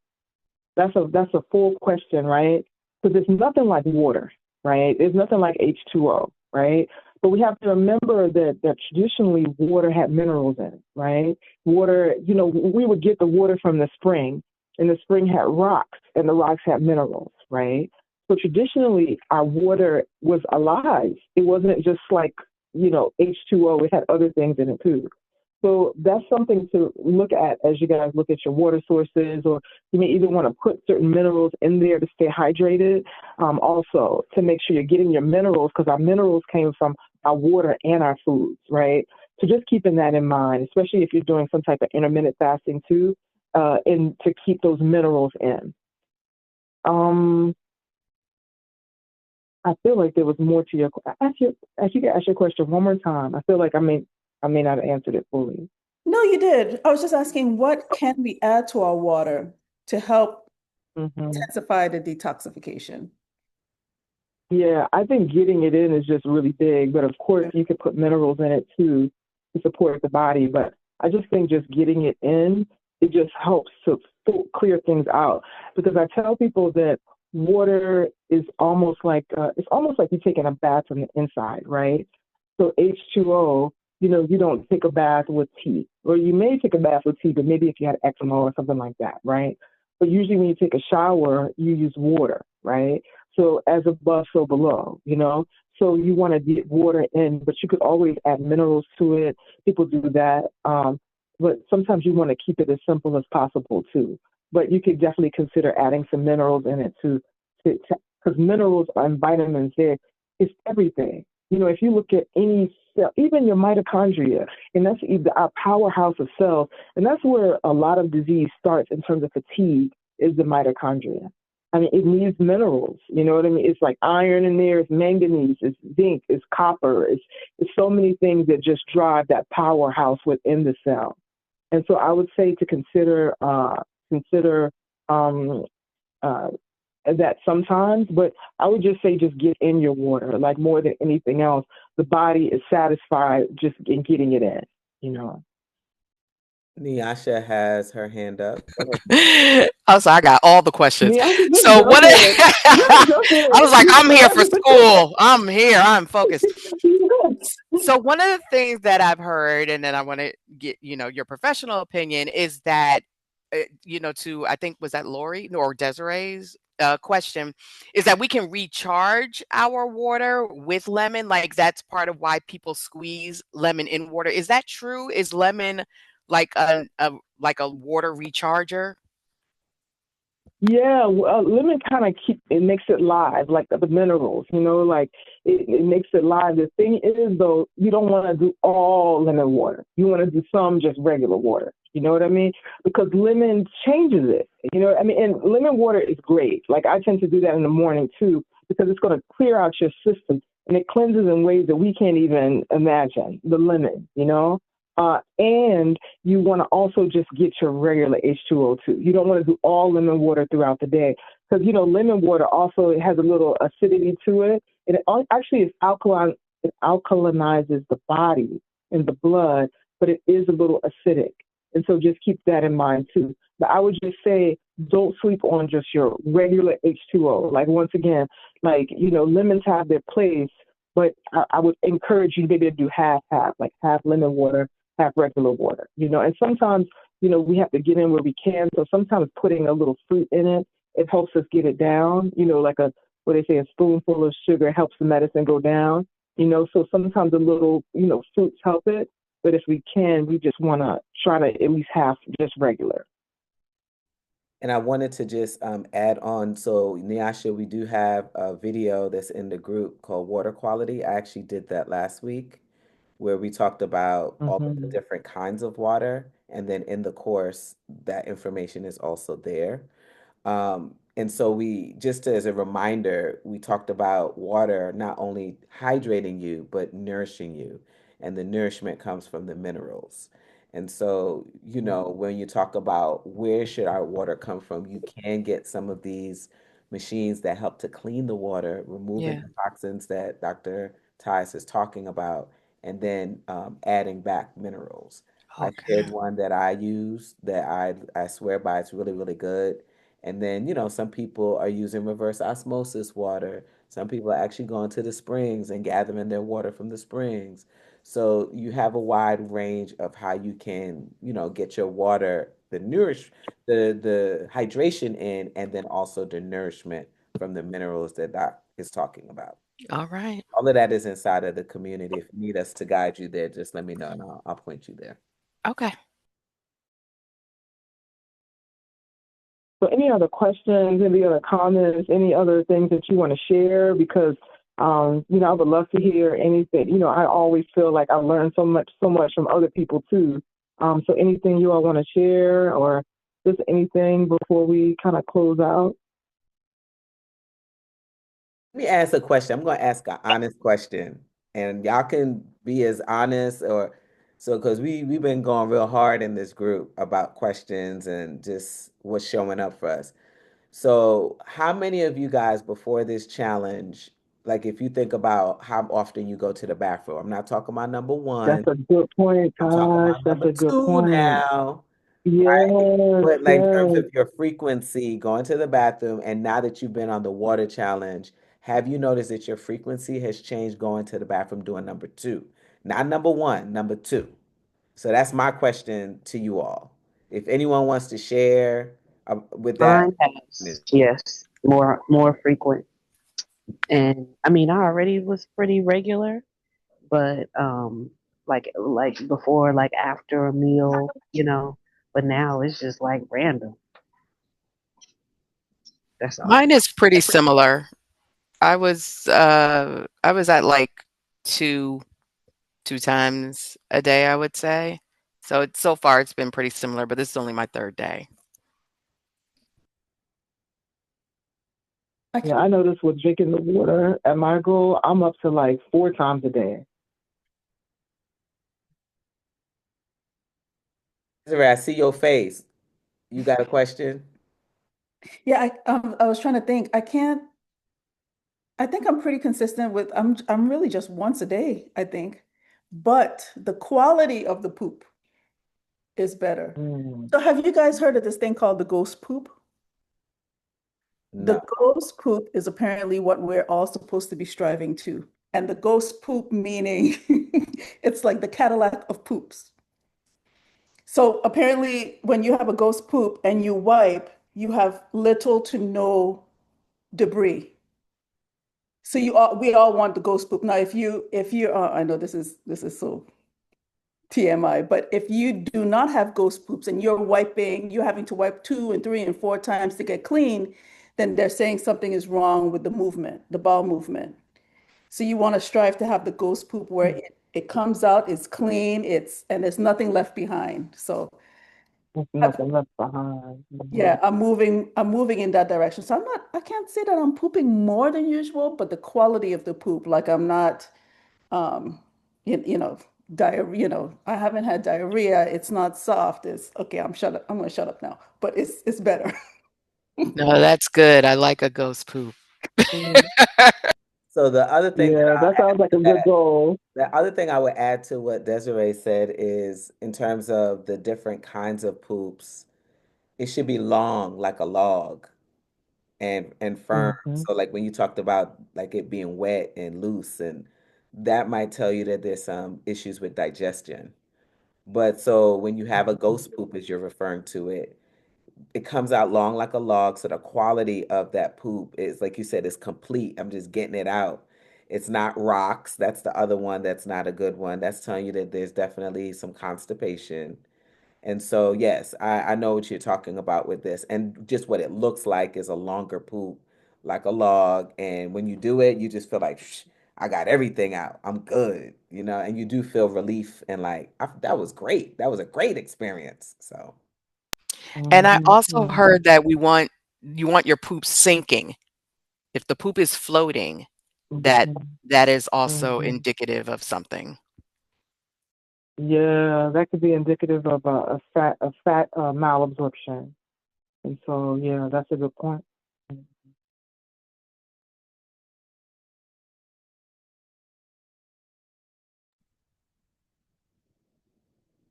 that's a full question, right? Because there's nothing like water, right? There's nothing like H2O, right? But we have to remember that traditionally water had minerals in it, right? Water, we would get the water from the spring, and the spring had rocks, and the rocks had minerals, right? So traditionally, our water was alive. It wasn't just like, H2O. It had other things in it too. So that's something to look at as you guys look at your water sources, or you may even want to put certain minerals in there to stay hydrated. Also, to make sure you're getting your minerals, because our minerals came from our water and our foods, right? So just keeping that in mind, especially if you're doing some type of intermittent fasting too, and to keep those minerals in. Um, I feel like there was more to your. Ask you can ask your question one more time. I feel like I may not have answered it fully. No, you did. I was just asking, what can we add to our water to help Hmm. intensify the detoxification? Yeah, I think getting it in is just really big, but of course you could put minerals in it too to support the body. But I just think just getting it in, it just helps to clear things out. Because I tell people that water is almost like it's almost like you're taking a bath from the inside, right? So H2O, you don't take a bath with tea, or you may take a bath with tea, but maybe if you had eczema or something like that, right? But usually when you take a shower, you use water, right? So as above, so below. So you want to get water in, but you could always add minerals to it. People do that. But sometimes you want to keep it as simple as possible too. But you could definitely consider adding some minerals in it too, because minerals and vitamins there is everything. If you look at any cell, even your mitochondria, and that's either our powerhouse of cells, and that's where a lot of disease starts in terms of fatigue, is the mitochondria. I mean, it needs minerals. You know what I mean? It's like iron in there, it's manganese, it's zinc, it's copper, it's so many things that just drive that powerhouse within the cell. And so I would say to consider um, uh, that sometimes, but I would just say just get in your water. Like more than anything else, the body is satisfied just in getting it in, you know. Nyasha has her hand up. Go ahead. Also, I got all the questions. Yeah, I can just So jump what? in. Yeah, jump I was like, in. I'm here for school. I'm here. I'm focused. So one of the things that I've heard, and then I want to get, your professional opinion, is that, to I think was that Lori or Desiree's question, is that we can recharge our water with lemon. Like that's part of why people squeeze lemon in water. Is that true? Is lemon like a water recharger? Yeah, lemon kind of it makes it live, like the minerals, you know, like it makes it live. The thing is, though, you don't want to do all lemon water. You want to do some just regular water. You know what I mean? Because lemon changes it. You know, I mean, and lemon water is great. Like I tend to do that in the morning too, because it's going to clear out your system and it cleanses in ways that we can't even imagine. The lemon, you know. And you want to also just get your regular H2O too. You don't want to do all lemon water throughout the day because, you know, lemon water also it has a little acidity to it. And actually is alkaline, it alkalinizes the body and the blood, but it is a little acidic. And so just keep that in mind too. But I would just say don't sleep on just your regular H2O. Like once again, like, you know, lemons have their place, but I would encourage you maybe to do half, like half lemon water, have regular water, you know. And sometimes, you know, we have to get in where we can. So sometimes putting a little fruit in it, it helps us get it down, you know, like what they say, a spoonful of sugar helps the medicine go down, you know. So sometimes a little, you know, fruits help it. But if we can, we just want to try to at least have just regular. And I wanted to just add on. So, Nyasha, we do have a video that's in the group called Water Quality. I actually did that last week where we talked about all of the Mm-hmm. different kinds of water. And then in the course, that information is also there. And so we, just as a reminder, we talked about water not only hydrating you, but nourishing you. And the nourishment comes from the minerals. And so, when you talk about where should our water come from, you can get some of these machines that help to clean the water, removing Yeah. the toxins that Dr. Tyus is talking about, and then adding back minerals. I Okay. shared one that I use that I swear by. It's really, really good. And then, some people are using reverse osmosis water. Some people are actually going to the springs and gathering their water from the springs. So you have a wide range of how you can, get your water, the hydration in, and then also the nourishment from the minerals that Doc is talking about. All right. All of that is inside of the community. If you need us to guide you there, just let me know and I'll point you there. Okay. So any other questions, any other comments, any other things that you want to share? Because, you know, I would love to hear anything. You know, I always feel like I learn so much from other people too. So anything you all want to share or just anything before we kind of close out? Let me ask a question. I'm going to ask an honest question, and y'all can be as honest or so because we've been going real hard in this group about questions and just what's showing up for us. So, how many of you guys before this challenge, like if you think about how often you go to the bathroom, I'm not talking about number That's one, a good point, I'm talking Tosh. about That's number a good two point. now. Yes, But like in terms yes. of your frequency going to the bathroom, and now that you've been on the water challenge, have you noticed that your frequency has changed going to the bathroom doing number two? Not number one, number two. So that's my question to you all. If anyone wants to share with that, Mine has, yes, more frequent. And I mean, I already was pretty regular, but like before, like after a meal, you know. But now it's just like random. That's all. Mine is pretty similar. I was at like two two times a day, I would say. So far it's been pretty similar, but this is only my third day. Yeah, I noticed with drinking the water at my goal, I'm up to like 4 times a day. Desiree, I see your face. You got a question? Yeah, I was trying to think. I think I'm pretty consistent with I'm really just once a day, I think. But the quality of the poop is better. Mm. So have you guys heard of this thing called the ghost poop? The No. ghost poop is apparently what we're all supposed to be striving to. And the ghost poop meaning it's like the Cadillac of poops. So apparently when you have a ghost poop and you wipe, you have little to no debris. So we all want the ghost poop. Now, I know this is so TMI, but if you do not have ghost poops and you're having to wipe 2 and 3 and 4 times to get clean, then they're saying something is wrong with the movement, the bowel movement. So you want to strive to have the ghost poop where it comes out, it's clean, and there's nothing left behind. So There's I've nothing left behind. Yeah, I'm moving in that direction. So I can't say that I'm pooping more than usual, but the quality of the poop, like I'm not, um, you know, diarrhea, I haven't had diarrhea. It's not soft. It's okay. I'm going to shut up now, but it's better. No, that's good. I like a ghost poop. Mhm. So the other thing that Yeah, that sounds like a good goal. the other thing I would add to what Desiree said is in terms of the different kinds of poops, it should be long like a log and firm. Hmm. So like when you talked about like it being wet and loose, and that might tell you that there's some issues with digestion. But so when you have a ghost poop, as you're referring to it, it comes out long like a log. So the quality of that poop is, like you said, is complete. I'm just getting it out. It's not rocks. That's the other one that's not a good one. That's telling you that there's definitely some constipation. And so, yes, I know what you're talking about with this. And just what it looks like is a longer poop, like a log. And when you do it, you just feel like, "Shh, I got everything out. I'm good," and you do feel relief and like, that was great. That was a great experience. So, And I Hmm. also Yeah. heard that you want your poop sinking. If the poop is floating, that Hmm. that is also Hmm. indicative of something. Yeah, that could be indicative of a fat malabsorption. And so, yeah, that's a good point.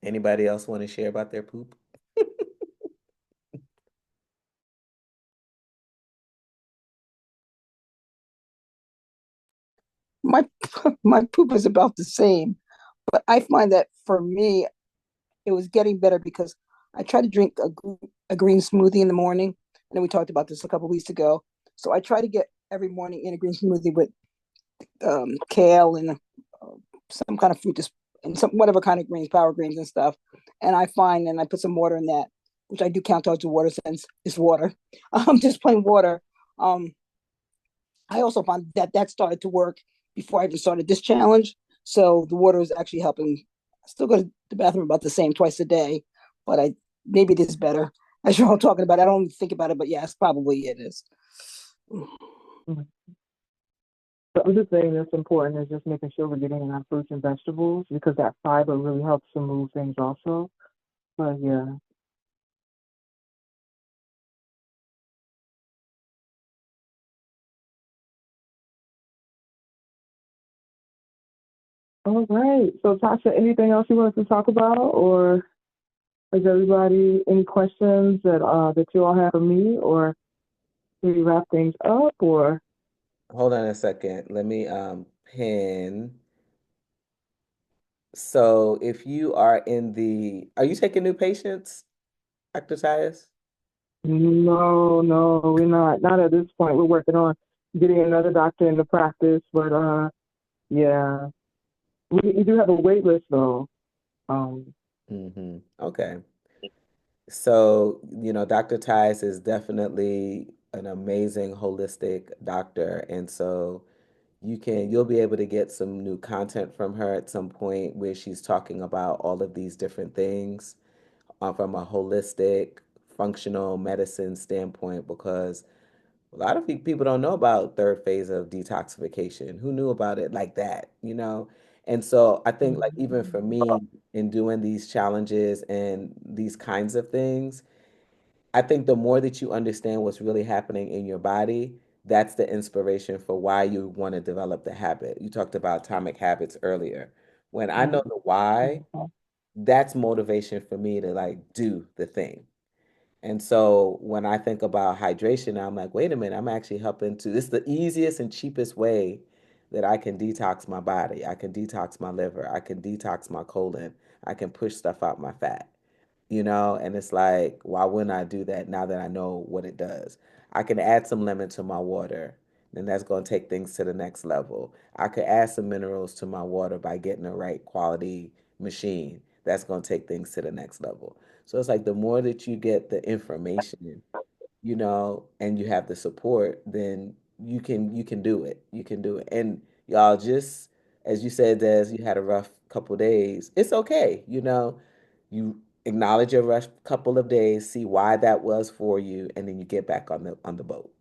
anybody else want to share about their poop? My my poop is about the same, but I find that for me, it was getting better because I try to drink a green smoothie in the morning. And then we talked about this a couple of weeks ago. So I try to get every morning in a green smoothie with kale and some kind of fruit, and some whatever kind of greens, power greens and stuff. And I put some water in that, which I do count towards the water since it's water. Just plain water. Um, I also found that that started to work before I even started this challenge. So the water is actually helping. I still go to the bathroom about the same twice a day, but I maybe it is better. As you're all talking about, I don't think about it, but yes, probably it is. Mhm. The other thing that's important is just making sure we're getting in our fruits and vegetables because that fiber really helps to move things also. But yeah. All right. So Tasha, anything else you wanted to talk about, or is everybody any questions that you all have for me, or maybe wrap things up, or Hold on a second. Let me pin. So if you are are you taking new patients, Dr. Tyus? no, no, we're not at this point. We're working on getting another doctor into practice, but yeah, we do have a wait list though. Um, Okay. So, Dr. Tyus is definitely an amazing holistic doctor. And so you'll be able to get some new content from her at some point where she's talking about all of these different things from a holistic, functional medicine standpoint, because a lot of people don't know about third phase of detoxification. Who knew about it like that? And so I think like even for me in doing these challenges and these kinds of things, I think the more that you understand what's really happening in your body, that's the inspiration for why you want to develop the habit. You talked about atomic habits earlier. When I know the why, that's motivation for me to like do the thing. And so when I think about hydration, I'm like, wait a minute, I'm actually helping to, this is the easiest and cheapest way that I can detox my body. I can detox my liver. I can detox my colon. I can push stuff out my fat, and it's like, why wouldn't I do that now that I know what it does? I can add some lemon to my water, and that's going to take things to the next level. I could add some minerals to my water by getting the right quality machine. That's going to take things to the next level. So it's like the more that you get the information, and you have the support, then you can do it. You can do it. And y'all, just as you said, Des, you had a rough couple days. It's okay. You acknowledge your rough couple of days, see why that was for you, and then you get back on the boat,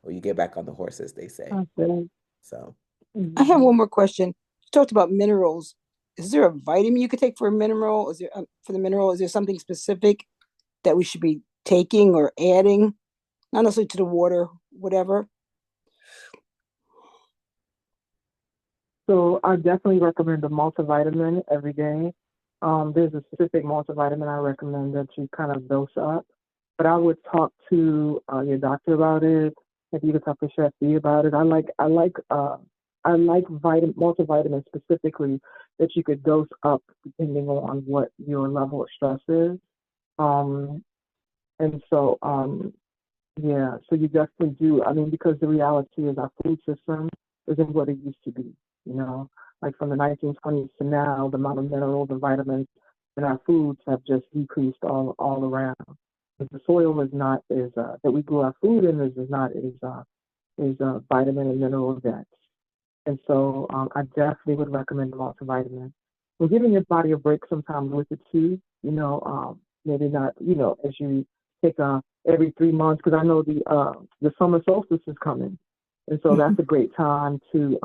or you get back on the horse, as they say. Okay. So I have Mhm. one more question. You talked about minerals. Is there a vitamin you could take for a mineral? Is there for the mineral? Is there something specific that we should be taking or adding? Not necessarily to the water, whatever. So I definitely recommend a multivitamin every day. There's a specific multivitamin I recommend that you kind of dose up, but I would talk to your doctor about it. If you could talk to Chef B about it. I like multivitamins specifically that you could dose up depending on what your level of stress is. Um, and so yeah, so you definitely do. I mean, because the reality is our food system isn't what it used to be, you know. Like from the 1920s to now, the amount of minerals and vitamins in our foods have just decreased all around. But the soil is not is that we grow our food in is not is vitamin and mineral dense. And so I definitely would recommend a multivitamin. And giving your body a break sometimes with it too, maybe not, as you take every 3 months, because I know the summer solstice is coming. And so that's a great time to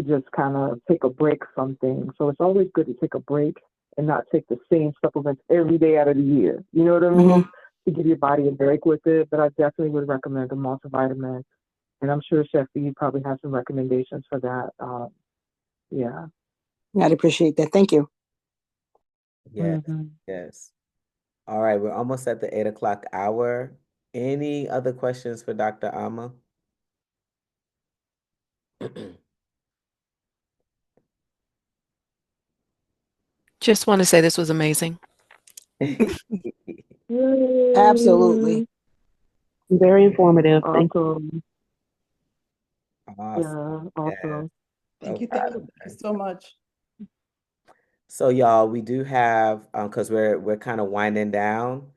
just kind of take a break from things. So it's always good to take a break and not take the same supplements every day out of the year. You know what I Mhm. mean? To give your body a break with it. But I definitely would recommend a multivitamin, and I'm sure Chef B probably has some recommendations for that. Yeah. I'd appreciate that. Thank you. yes, Hmm. yes. All right, we're almost at the 8 o'clock hour. Any other questions for Dr. Ama? Just want to say this was amazing. Yay. Absolutely. Very informative. Thank you. Awesome. Awesome. Yeah, Yes. awesome. So Thank you. proud of Thank you her. so much. So y'all, we do have because we're kind of winding down.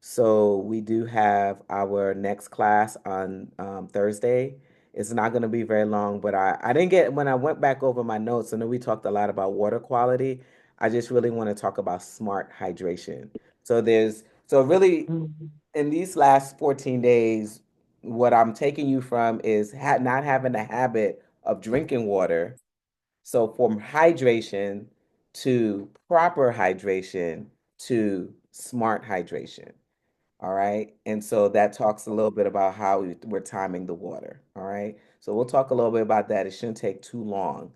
So we do have our next class on Thursday. It's not going to be very long, but I didn't get when I went back over my notes. I know we talked a lot about water quality. I just really want to talk about smart hydration. So really Mhm. in these last 14 days, what I'm taking you from is not having a habit of drinking water, so from hydration to proper hydration to smart hydration. All right. And so that talks a little bit about how we're timing the water. All right. So we'll talk a little bit about that. It shouldn't take too long.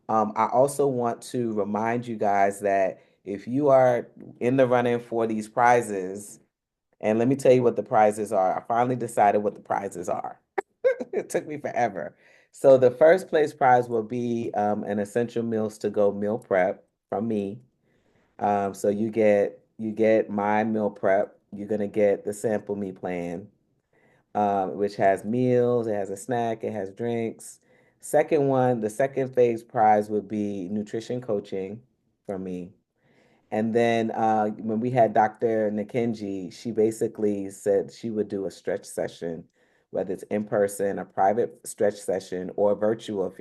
I also want to remind you guys that if you are in the running for these prizes, and let me tell you what the prizes are. I finally decided what the prizes are. It took me forever. So the first place prize will be an essential meals to go meal prep from me. So you get my meal prep. You're gonna get the sample me plan, which has meals, it has a snack, it has drinks. Second one, the second phase prize would be nutrition coaching from me. And then when we had Dr. Nikenji, she basically said she would do a stretch session, whether it's in person, a private stretch session, or virtual.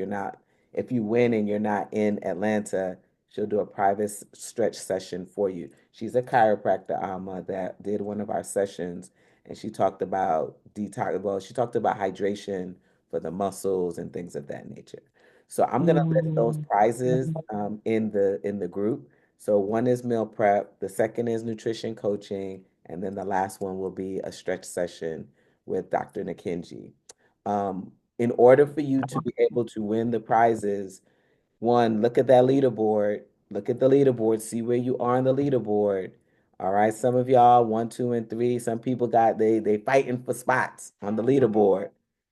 If you win and you're not in Atlanta, she'll do a private stretch session for you. She's a chiropractor, Alma, that did one of our sessions, and she talked about detox. Well, she talked about hydration for the muscles and things of that nature. So I'm gonna list those Mhm. prizes Mhm. in the group. So one is meal prep, the second is nutrition coaching, And then the last one will be a stretch session with Dr. Nakinji. In order for you to be able to win the prizes, one, look at that leaderboard. Look at the leaderboard. See where you are on the leaderboard. All right. Some of y'all, 1, 2, and 3. Some people got they fighting for spots on the leaderboard.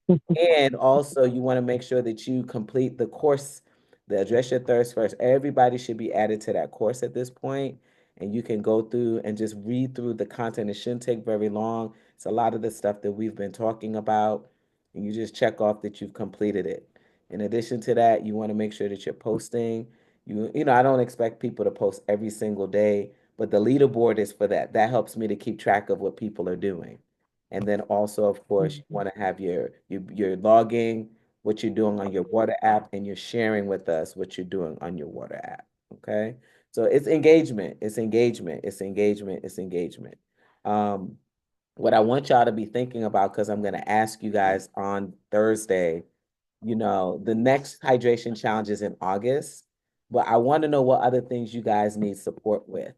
And also, you want to make sure that you complete the course, the Address Your Thirst First. Everybody should be added to that course at this point, and you can go through and just read through the content. It shouldn't take very long. It's a lot of the stuff that we've been talking about, and you just check off that you've completed it. In addition to that, you want to make sure that you're posting. You know, I don't expect people to post every single day, but the leaderboard is for that. That helps me to keep track of what people are doing. And then also, of course, you want to have your logging, what you're doing on your water app, and you're sharing with us what you're doing on your water app. Okay. So it's engagement, it's engagement, it's engagement, it's engagement. Um, what I want y'all to be thinking about, because I'm going to ask you guys on Thursday, you know, the next hydration challenge is in August, but I want to know what other things you guys need support with.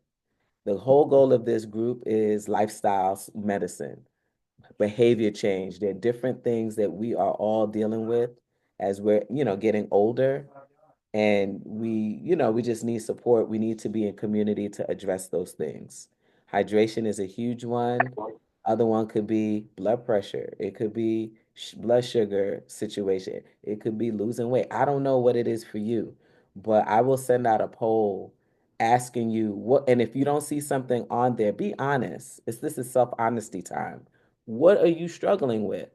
The whole goal of this group is lifestyle medicine, behavior change. There are different things that we are all dealing with as we're, you know, getting older. And we just need support. We need to be in community to address those things. Hydration is a huge one. Other one could be blood pressure. It could be blood sugar situation. It could be losing weight. I don't know what it is for you, but I will send out a poll asking you what, and if you don't see something on there, be honest. This is self-honesty time. What are you struggling with?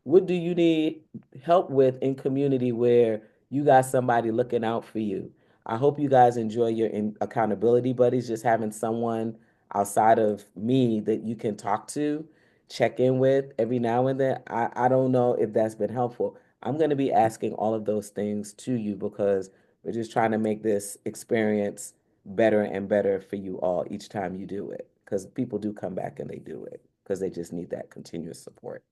What do you need help with in community where you got somebody looking out for you? I hope you guys enjoy your accountability buddies, just having someone outside of me that you can talk to, check in with every now and then. I don't know if that's been helpful. I'm going to be asking all of those things to you because we're just trying to make this experience better and better for you all each time you do it. Because people do come back and they do it because they just need that continuous support.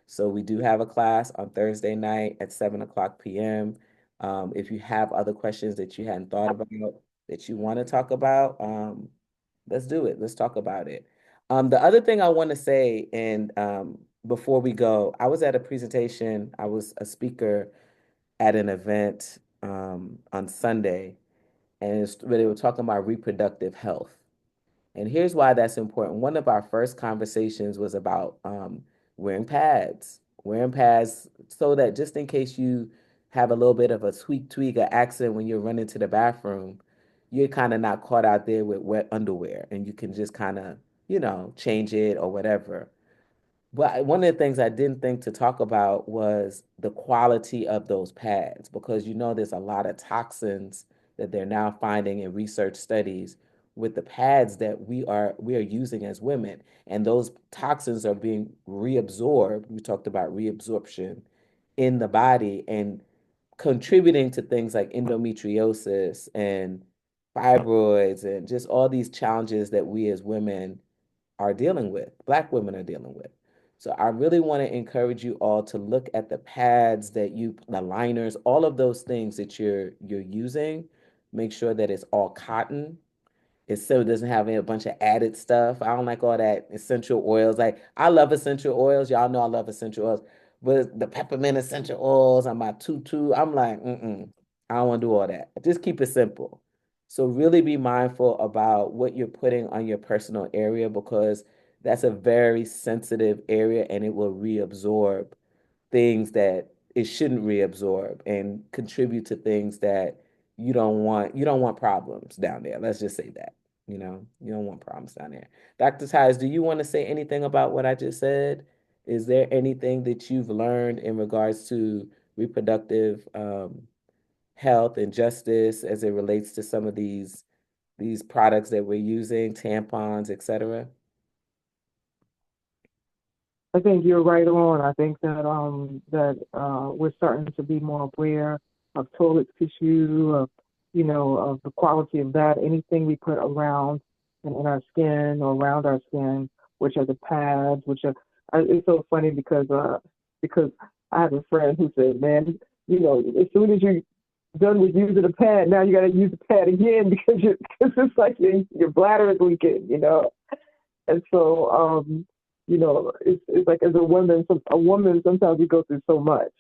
So we do have a class on Thursday night at 7 o'clock p.m. If you have other questions that you hadn't thought about, that you want to talk about, let's do it. Let's talk about it. The other thing I want to say, and before we go, I was at a presentation. I was a speaker at an event on Sunday, and they were talking about reproductive health. And here's why that's important. One of our first conversations was about wearing pads so that just in case you have a little bit of a tweak or accident when you're running to the bathroom, you're kind of not caught out there with wet underwear and you can just kind of, change it or whatever. But one of the things I didn't think to talk about was the quality of those pads, because there's a lot of toxins that they're now finding in research studies with the pads that we are using as women, and those toxins are being reabsorbed. We talked about reabsorption in the body and contributing to things like endometriosis and fibroids and just all these challenges that we as women are dealing with, Black women are dealing with. So I really want to encourage you all to look at the pads the liners, all of those things that you're using. Make sure that it's all cotton. It doesn't have a bunch of added stuff. I don't like all that essential oils. Like, I love essential oils. Y'all know I love essential oils. But the peppermint essential oils on my tutu, I'm like, I don't want to do all that. Just keep it simple. So really be mindful about what you're putting on your personal area, because that's a very sensitive area and it will reabsorb things that it shouldn't reabsorb and contribute to things that you don't want. You don't want problems down there. Let's just say that. You don't want problems down there. Dr. Tyus, do you want to say anything about what I just said? Is there anything that you've learned in regards to reproductive health and justice as it relates to some of these products that we're using, tampons, etc.? I think you're right on. I think that we're starting to be more aware of toilet tissue, of the quality of that. Anything we put around in our skin or around our skin, which are the pads, it's so funny because I have a friend who said, man, as soon as you're done with using the pad, now you got to use the pad again because it's like your bladder is leaking, And so, it's like as a woman, sometimes we go through so much,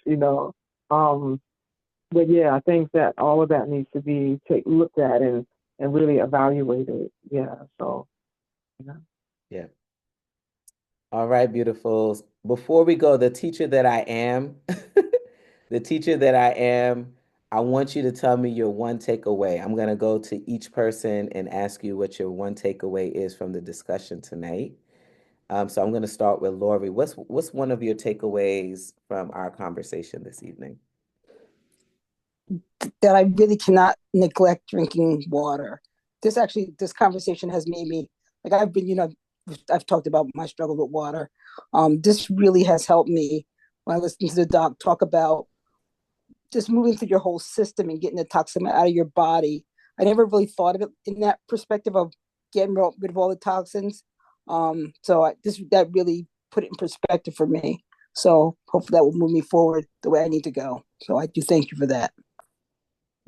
But yeah, I think that all of that needs to be looked at and really evaluated. Yeah. So, yeah. Yeah. All right, beautifuls. Before we go, the teacher that I am, the teacher that I am, I want you to tell me your one takeaway. I'm going to go to each person and ask you what your one takeaway is from the discussion tonight. So I'm going to start with Lori. What's one of your takeaways from our conversation this evening? That I really cannot neglect drinking water. This conversation has made me, like, I've talked about my struggle with water. This really has helped me when I listen to the doc talk about just moving through your whole system and getting the toxin out of your body. I never really thought of it in that perspective of getting rid of all the toxins. That really put it in perspective for me. So hopefully that will move me forward the way I need to go. So I do thank you for that.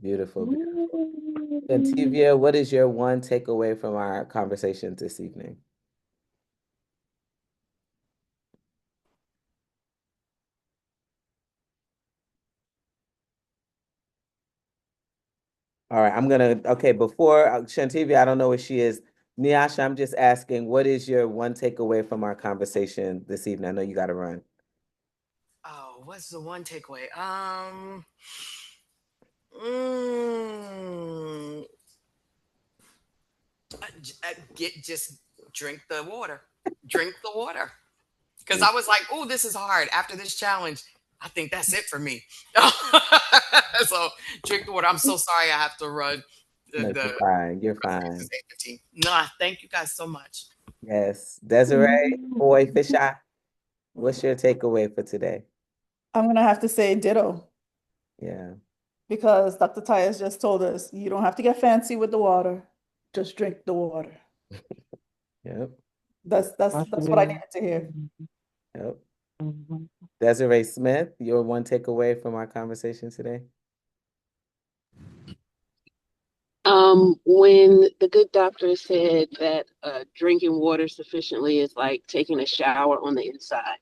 Beautiful, beautiful. And Tivia, what is your one takeaway from our conversation this evening? All right, okay, before Shantivia, I don't know where she is. Nyasha, I'm just asking, what is your one takeaway from our conversation this evening? I know you got to run. Oh, what's the one takeaway? Mm, just drink the water. Drink the water. Because I was like, oh, this is hard. After this challenge, I think that's it for me. So drink the water. I'm so sorry I have to run. No, you're fine. You're fine. Nah, thank you guys so much. Yes. Desiree, Boy Fisher, what's your takeaway for today? I'm gonna have to say ditto Yeah. because Dr. Tyus just told us you don't have to get fancy with the water, just drink the water. Yep. That's what I needed to hear. Yep. Desiree Smith, your one takeaway from our conversation today? When the good doctor said that drinking water sufficiently is like taking a shower on the inside,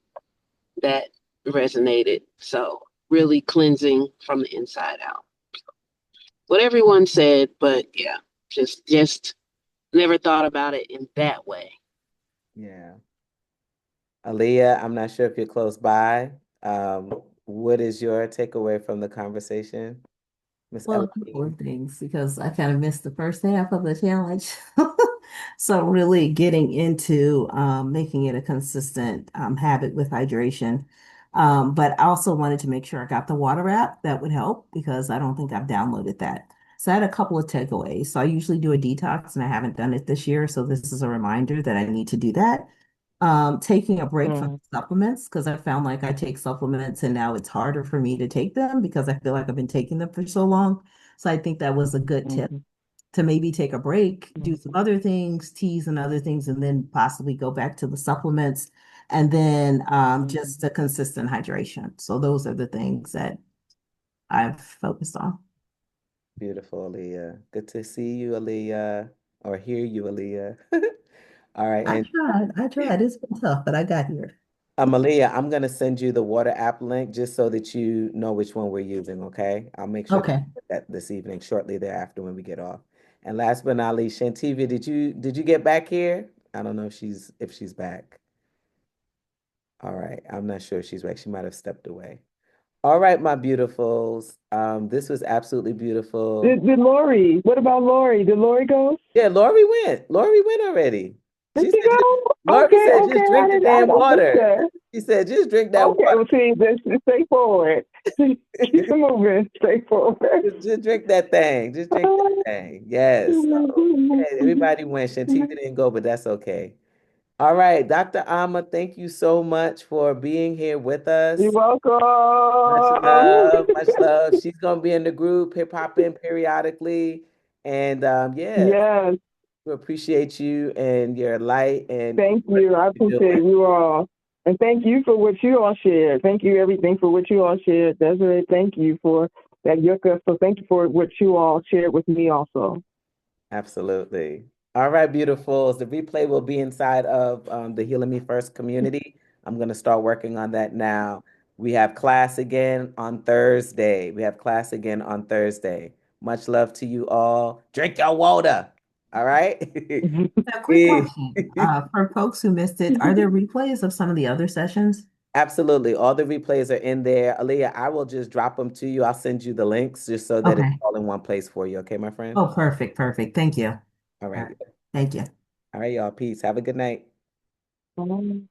that resonated. So really cleansing from the inside out. What everyone said, but yeah, just never thought about it in that way. Yeah. Aaliyah, I'm not sure if you're close by. What is your takeaway from the conversation? Miss Well, a couple of things because I kind of missed the first half of the challenge. So really getting into making it a consistent habit with hydration. But I also wanted to make sure I got the water app. That would help because I don't think I've downloaded that. So I had a couple of takeaways. So I usually do a detox and I haven't done it this year. So this is a reminder that I need to do that. Taking a break from supplements because I found like I take supplements and now it's harder for me to take them because I feel like I've been taking them for so long. So I think that was a good tip to maybe take a break, do some other things, teas and other things, and then possibly go back to the supplements and then just a consistent hydration. So those are the things that I've focused on. Beautiful, Aaliyah. Good to see you, Aaliyah, or hear you, Aaliyah. All right, I and tried. It's been tough, but I got here. Aaliyah, I'm gonna send you the water app link just so that you know which one we're using, okay? I'll make sure to Okay. do that this evening, shortly thereafter when we get off. And last but not least, Shantivia, did you get back here? I don't know if she's back. All right, I'm not sure if she's back. She might have stepped away. All right, my beautifuls. This was absolutely beautiful. Did Lori? What about Lori? Did Lori go? Yeah, Lori went. Lori went already. Did She she said, go? Lori Okay, said, okay. just I drink the didn't. damn I missed water. that. She said, just drink that Okay, water. well, see, just stay forward. Keep it moving. Stay forward. Just drink that thing. Just drink that thing. Yes. So, yeah, everybody went. Shantika didn't go, but that's okay. All right, Dr. Ama, thank you so much for being here with You're us. Much welcome. love, much love. She's gonna be in the group, hip hop in periodically. And yeah, Yes, we appreciate you and your light and thank you. I what you're appreciate doing. you all. And thank you for what you all shared. Thank you, everything, for what you all shared. Desiree, thank you for that yucca. So thank you for what you all shared with me also. Absolutely. All right, beautifuls. The replay will be inside of the Healing Me First community. I'm going to start working on that now. We have class again on Thursday. We have class again on Thursday. Much love to you all. Drink your water. All right. A quick question. For folks who missed it, are there replays of some of the other sessions? Absolutely. All the replays are in there. Aaliyah, I will just drop them to you. I'll send you the links just so that it's Okay. all in one place for you. Okay, my friend? Oh, perfect, perfect. Thank you. All All right. right. Thank you. All right, y'all. Peace. Have a good night. Mhm.